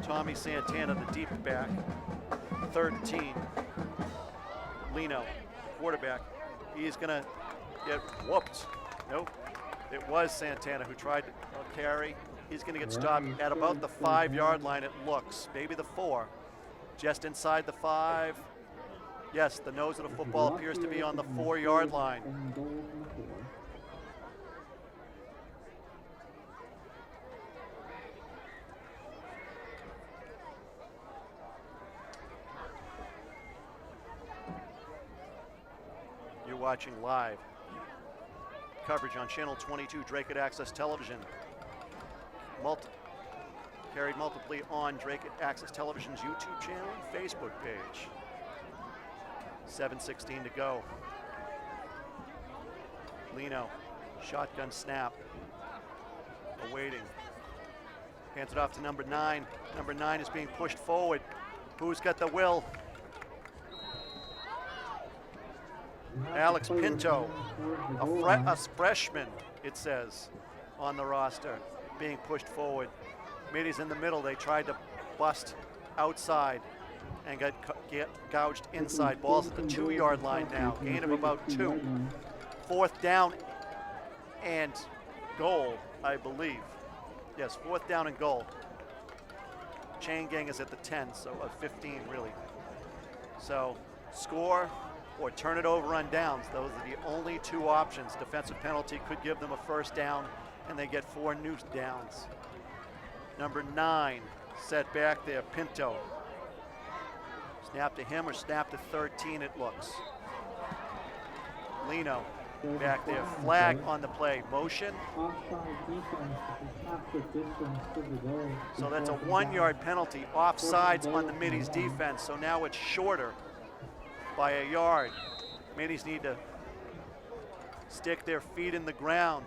Tommy Santana, the deep back. 13, Lino, quarterback. He's gonna get whooped. Nope, it was Santana who tried to carry. He's gonna get stopped at about the 5-yard line, it looks, maybe the 4. Just inside the 5. Yes, the nose of the football appears to be on the 4-yard line. You're watching live coverage on Channel 22, Dracut Access Television. Carried multiply on Dracut Access Television's YouTube channel and Facebook page. 7:16 to go. Lino, shotgun snap, awaiting. Hands it off to number 9. Number 9 is being pushed forward. Who's got the will? Alex Pinto, a freshman, it says, on the roster, being pushed forward. Middies in the middle. They tried to bust outside and got gouged inside. Ball's at the 2-yard line now. Gain of about 2. 4th down and goal, I believe. Yes, 4th down and goal. Chain gang is at the 10, so 15 really. So score or turn it over on downs. Those are the only 2 options. Defensive penalty could give them a 1st down, and they get 4 new downs. Number 9 set back there, Pinto. Snap to him or snap to 13, it looks. Lino back there, flag on the play, motion. So that's a 1-yard penalty, offsides on the Middies defense, so now it's shorter by a yard. Middies need to stick their feet in the ground.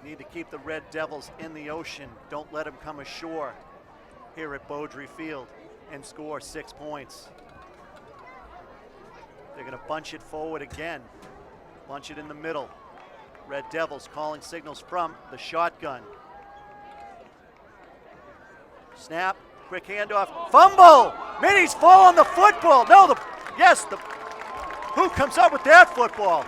Need to keep the Red Devils in the ocean. Don't let them come ashore here at Beaudry Field and score 6 points. They're going to bunch it forward again. Bunch it in the middle. Red Devils calling signals from the shotgun. Snap, quick handoff, fumble! Middies fall on the football. No, who comes up with that football?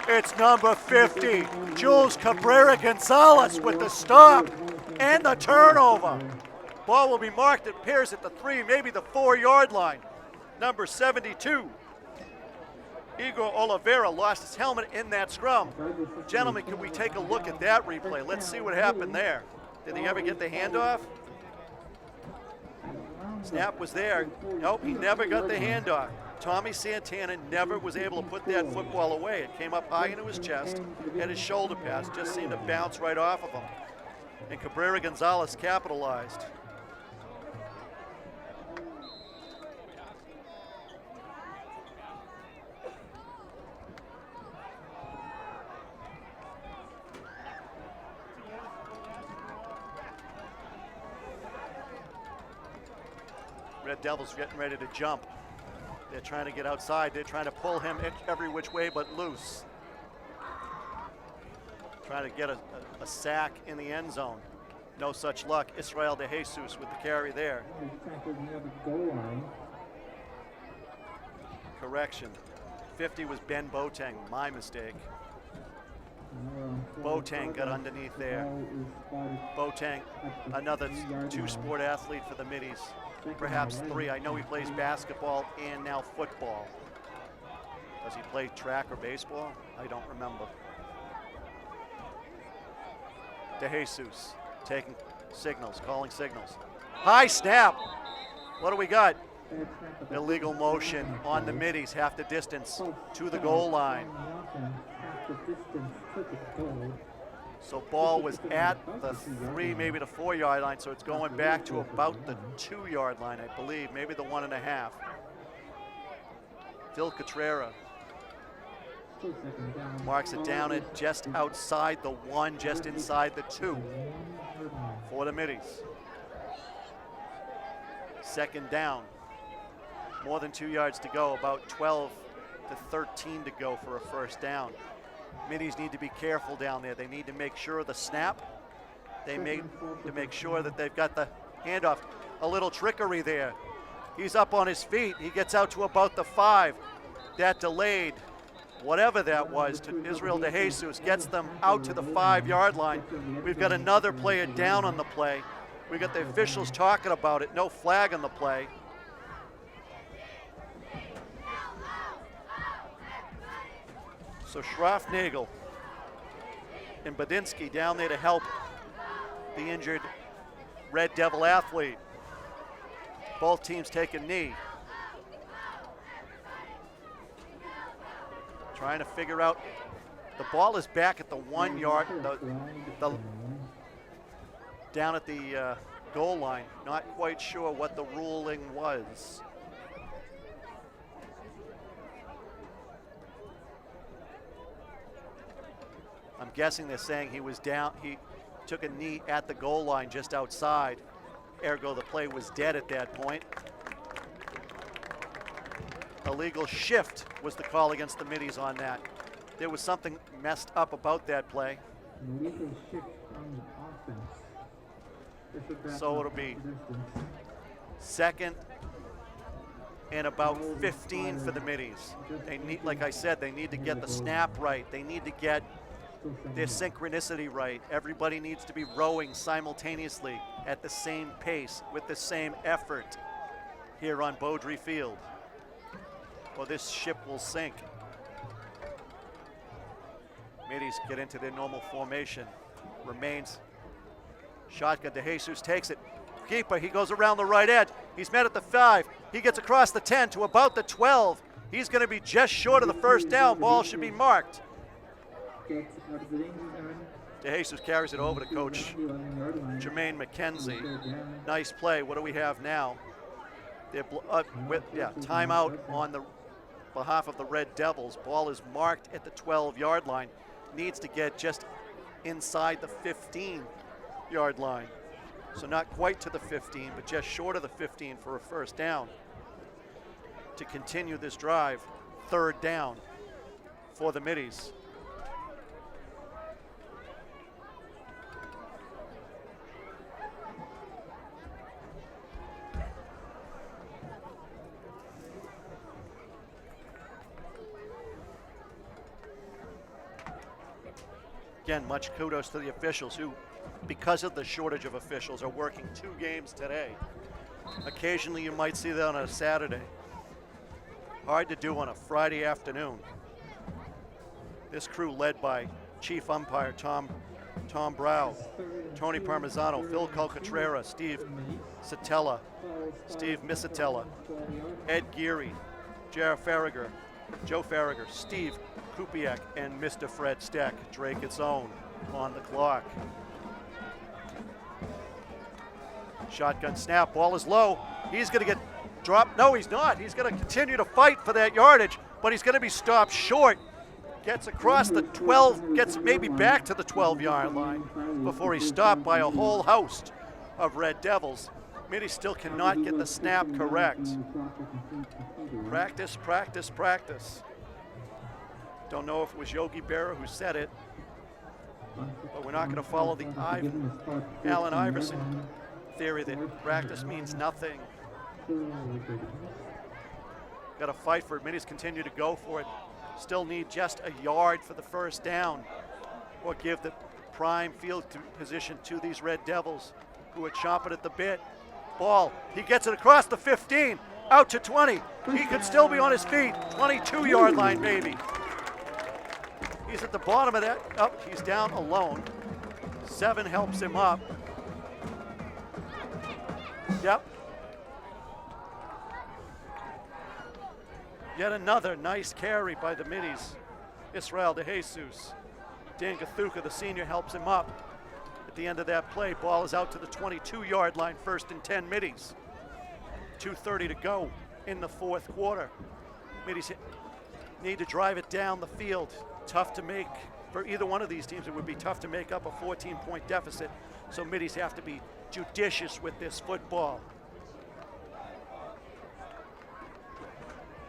It's number 50, Jules Cabrera Gonzalez with the stop and the turnover. Ball will be marked, it appears, at the 3, maybe the 4-yard line. Number 72, Igor Oliveira lost his helmet in that scrum. Gentlemen, can we take a look at that replay? Let's see what happened there. Did he ever get the handoff? Snap was there. Nope, he never got the handoff. Tommy Santana never was able to put that football away. It came up high into his chest, had his shoulder pass, just seemed to bounce right off of him. And Cabrera Gonzalez capitalized. Red Devils getting ready to jump. They're trying to get outside. They're trying to pull him every which way but loose. Trying to get a sack in the end zone. No such luck. Israel De Jesus with the carry there. Correction. 50 was Ben Boateng. My mistake. Boateng got underneath there. Boateng, another two-sport athlete for the Middies. Perhaps 3. I know he plays basketball and now football. Does he play track or baseball? I don't remember. De Jesus taking signals, calling signals. High snap. What do we got? Illegal motion on the Middies, half the distance to the goal line. So ball was at the 3, maybe the 4-yard line, so it's going back to about the 2-yard line, I believe, maybe the 1.5. Phil Cotrera marks it down at just outside the 1, just inside the 2 for the Middies. Second down, more than 2 yards to go, about 12 to 13 to go for a first down. Middies need to be careful down there. They need to make sure the snap. They need to make sure that they've got the handoff. A little trickery there. He's up on his feet. He gets out to about the 5. That delayed, whatever that was, to Israel De Jesus, gets them out to the 5-yard line. We've got another player down on the play. We got the officials talking about it. No flag on the play. So Schraffnagel and Badinsky down there to help the injured Red Devil athlete. Both teams take a knee. Trying to figure out, the ball is back at the 1 yard, down at the goal line. Not quite sure what the ruling was. I'm guessing they're saying he was down, he took a knee at the goal line just outside. Ergo, the play was dead at that point. Illegal shift was the call against the Middies on that. There was something messed up about that play. So it'll be second and about 15 for the Middies. They need, like I said, they need to get the snap right. They need to get their synchronicity right. Everybody needs to be rowing simultaneously at the same pace with the same effort here on Beaudry Field, or this ship will sink. Middies get into their normal formation. Remains shotgun. De Jesus takes it. Keeper, he goes around the right edge. He's met at the 5. He gets across the 10 to about the 12. He's going to be just short of the first down. Ball should be marked. DeJesus carries it over to Coach Jermaine McKenzie. Nice play. What do we have now? They're timeout on the behalf of the Red Devils. Ball is marked at the 12-yard line. Needs to get just inside the 15-yard line. So not quite to the 15, but just short of the 15 for a first down to continue this drive. Third down for the Middies. Again, much kudos to the officials who, because of the shortage of officials, are working 2 games today. Occasionally you might see that on a Saturday. Hard to do on a Friday afternoon. This crew led by Chief Umpire Tom Brow, Tony Parmesano, Phil Calcatrera, Steve Satella, Steve Misatella, Ed Geary, Joe Farragher, Steve Kupiak, and Mr. Fred Steck, Dracut's own, on the clock. Shotgun snap, ball is low. He's going to get dropped. No, he's not. He's going to continue to fight for that yardage, but he's going to be stopped short. Gets across the 12, gets maybe back to the 12-yard line before he's stopped by a whole host of Red Devils. Mitty still cannot get the snap correct. Practice, practice, practice. Don't know if it was Yogi Berra who said it, but we're not going to follow the Allen Iverson theory that practice means nothing. Got to fight for it. Middies continue to go for it. Still need just a yard for the first down, or give the prime field position to these Red Devils who are chomping at the bit. Ball, he gets it across the 15, out to 20. He could still be on his feet. 22-yard line maybe. He's at the bottom of that. Oh, he's down alone. 7 helps him up. Yep. Yet another nice carry by the Middies. Israel DeJesus. Dan Gathuka, the senior, helps him up. At the end of that play, ball is out to the 22-yard line, 1st and 10 Middies. 2:30 to go in the 4th quarter. Middies need to drive it down the field. Tough to make, for either one of these teams, it would be tough to make up a 14-point deficit. So Middies have to be judicious with this football.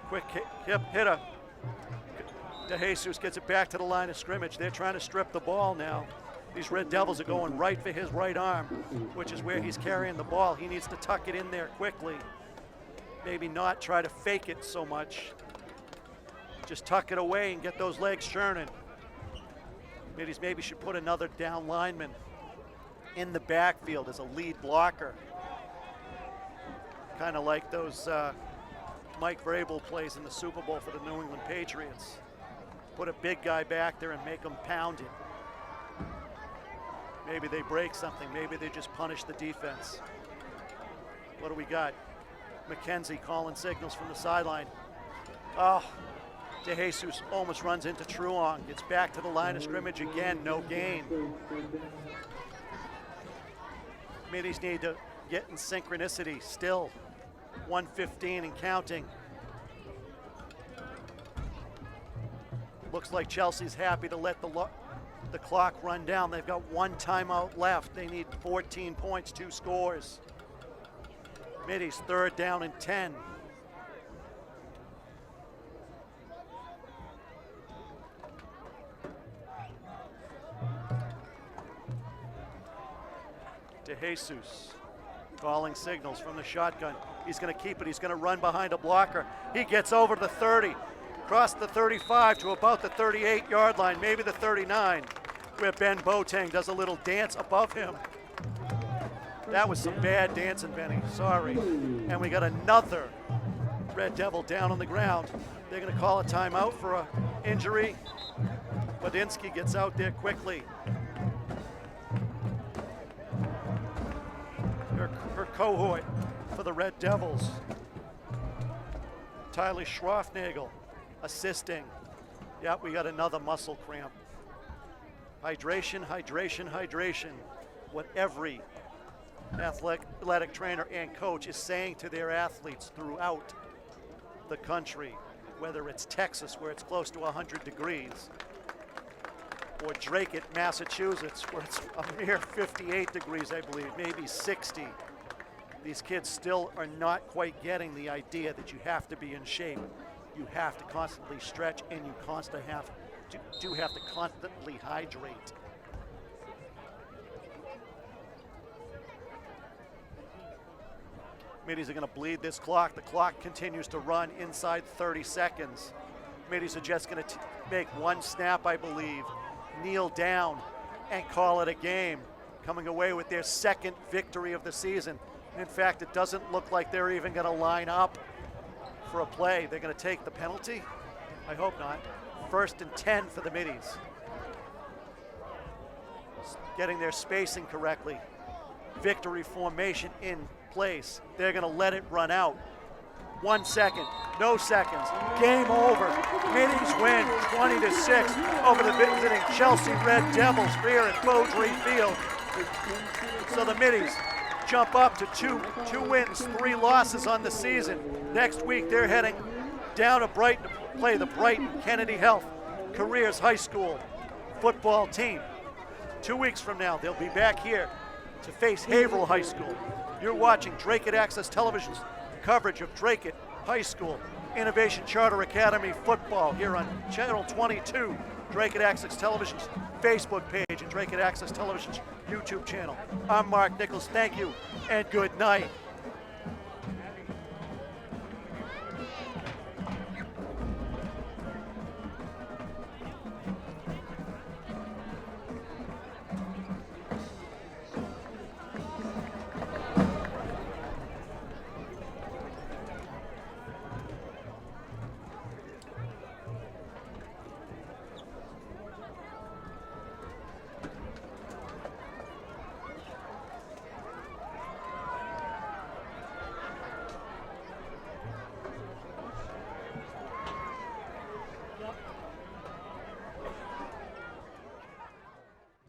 Quick hip hitter. DeJesus gets it back to the line of scrimmage. They're trying to strip the ball now. These Red Devils are going right for his right arm, which is where he's carrying the ball. He needs to tuck it in there quickly. Maybe not try to fake it so much. Just tuck it away and get those legs churning. Middies maybe should put another down lineman in the backfield as a lead blocker. Kind of like those Mike Vrabel plays in the Super Bowl for the New England Patriots. Put a big guy back there and make him pound it. Maybe they break something. Maybe they just punish the defense. What do we got? McKenzie calling signals from the sideline. Oh, DeJesus almost runs into Truong. Gets back to the line of scrimmage again. No gain. Middies need to get in synchronicity still. 1:15 and counting. Looks like Chelsea's happy to let the clock run down. They've got 1 timeout left. They need 14 points, 2 scores. Middies 3rd down and 10. DeJesus calling signals from the shotgun. He's going to keep it. He's going to run behind a blocker. He gets over to the 30, across the 35 to about the 38-yard line, maybe the 39, where Ben Boateng does a little dance above him. That was some bad dancing, Benny. Sorry. And we got another Red Devil down on the ground. They're going to call a timeout for an injury. Badinsky gets out there quickly. Her cohort for the Red Devils. Tyler Schroffnagel assisting. Yep, we got another muscle cramp. Hydration, hydration, hydration. What every athletic trainer and coach is saying to their athletes throughout the country, whether it's Texas, where it's close to 100 degrees, or Dracut, Massachusetts, where it's a mere 58 degrees, I believe, maybe 60. These kids still are not quite getting the idea that you have to be in shape. You have to constantly stretch, and you constantly have to constantly hydrate. Middies are going to bleed this clock. The clock continues to run inside 30 seconds. Middies are just going to make one snap, I believe, kneel down, and call it a game, coming away with their second victory of the season. In fact, it doesn't look like they're even going to line up for a play. They're going to take the penalty? I hope not. 1st and 10 for the Middies. Getting their spacing correctly. Victory formation in place. They're going to let it run out. 1 second, no seconds, game over. Middies win 20-6 over the visiting Chelsea Red Devils here at Beaudry Field. So the Middies jump up to two wins, 3 losses on the season. Next week they're heading down to Brighton to play the Brighton Kennedy Health Careers High School football team. 2 weeks from now they'll be back here to face Haverhill High School. You're watching Dracut Access Television's coverage of Dracut High School Innovation Charter Academy football here on Channel 22, Dracut Access Television's Facebook page and Dracut Access Television's YouTube channel. I'm Mark Nichols. Thank you and good night.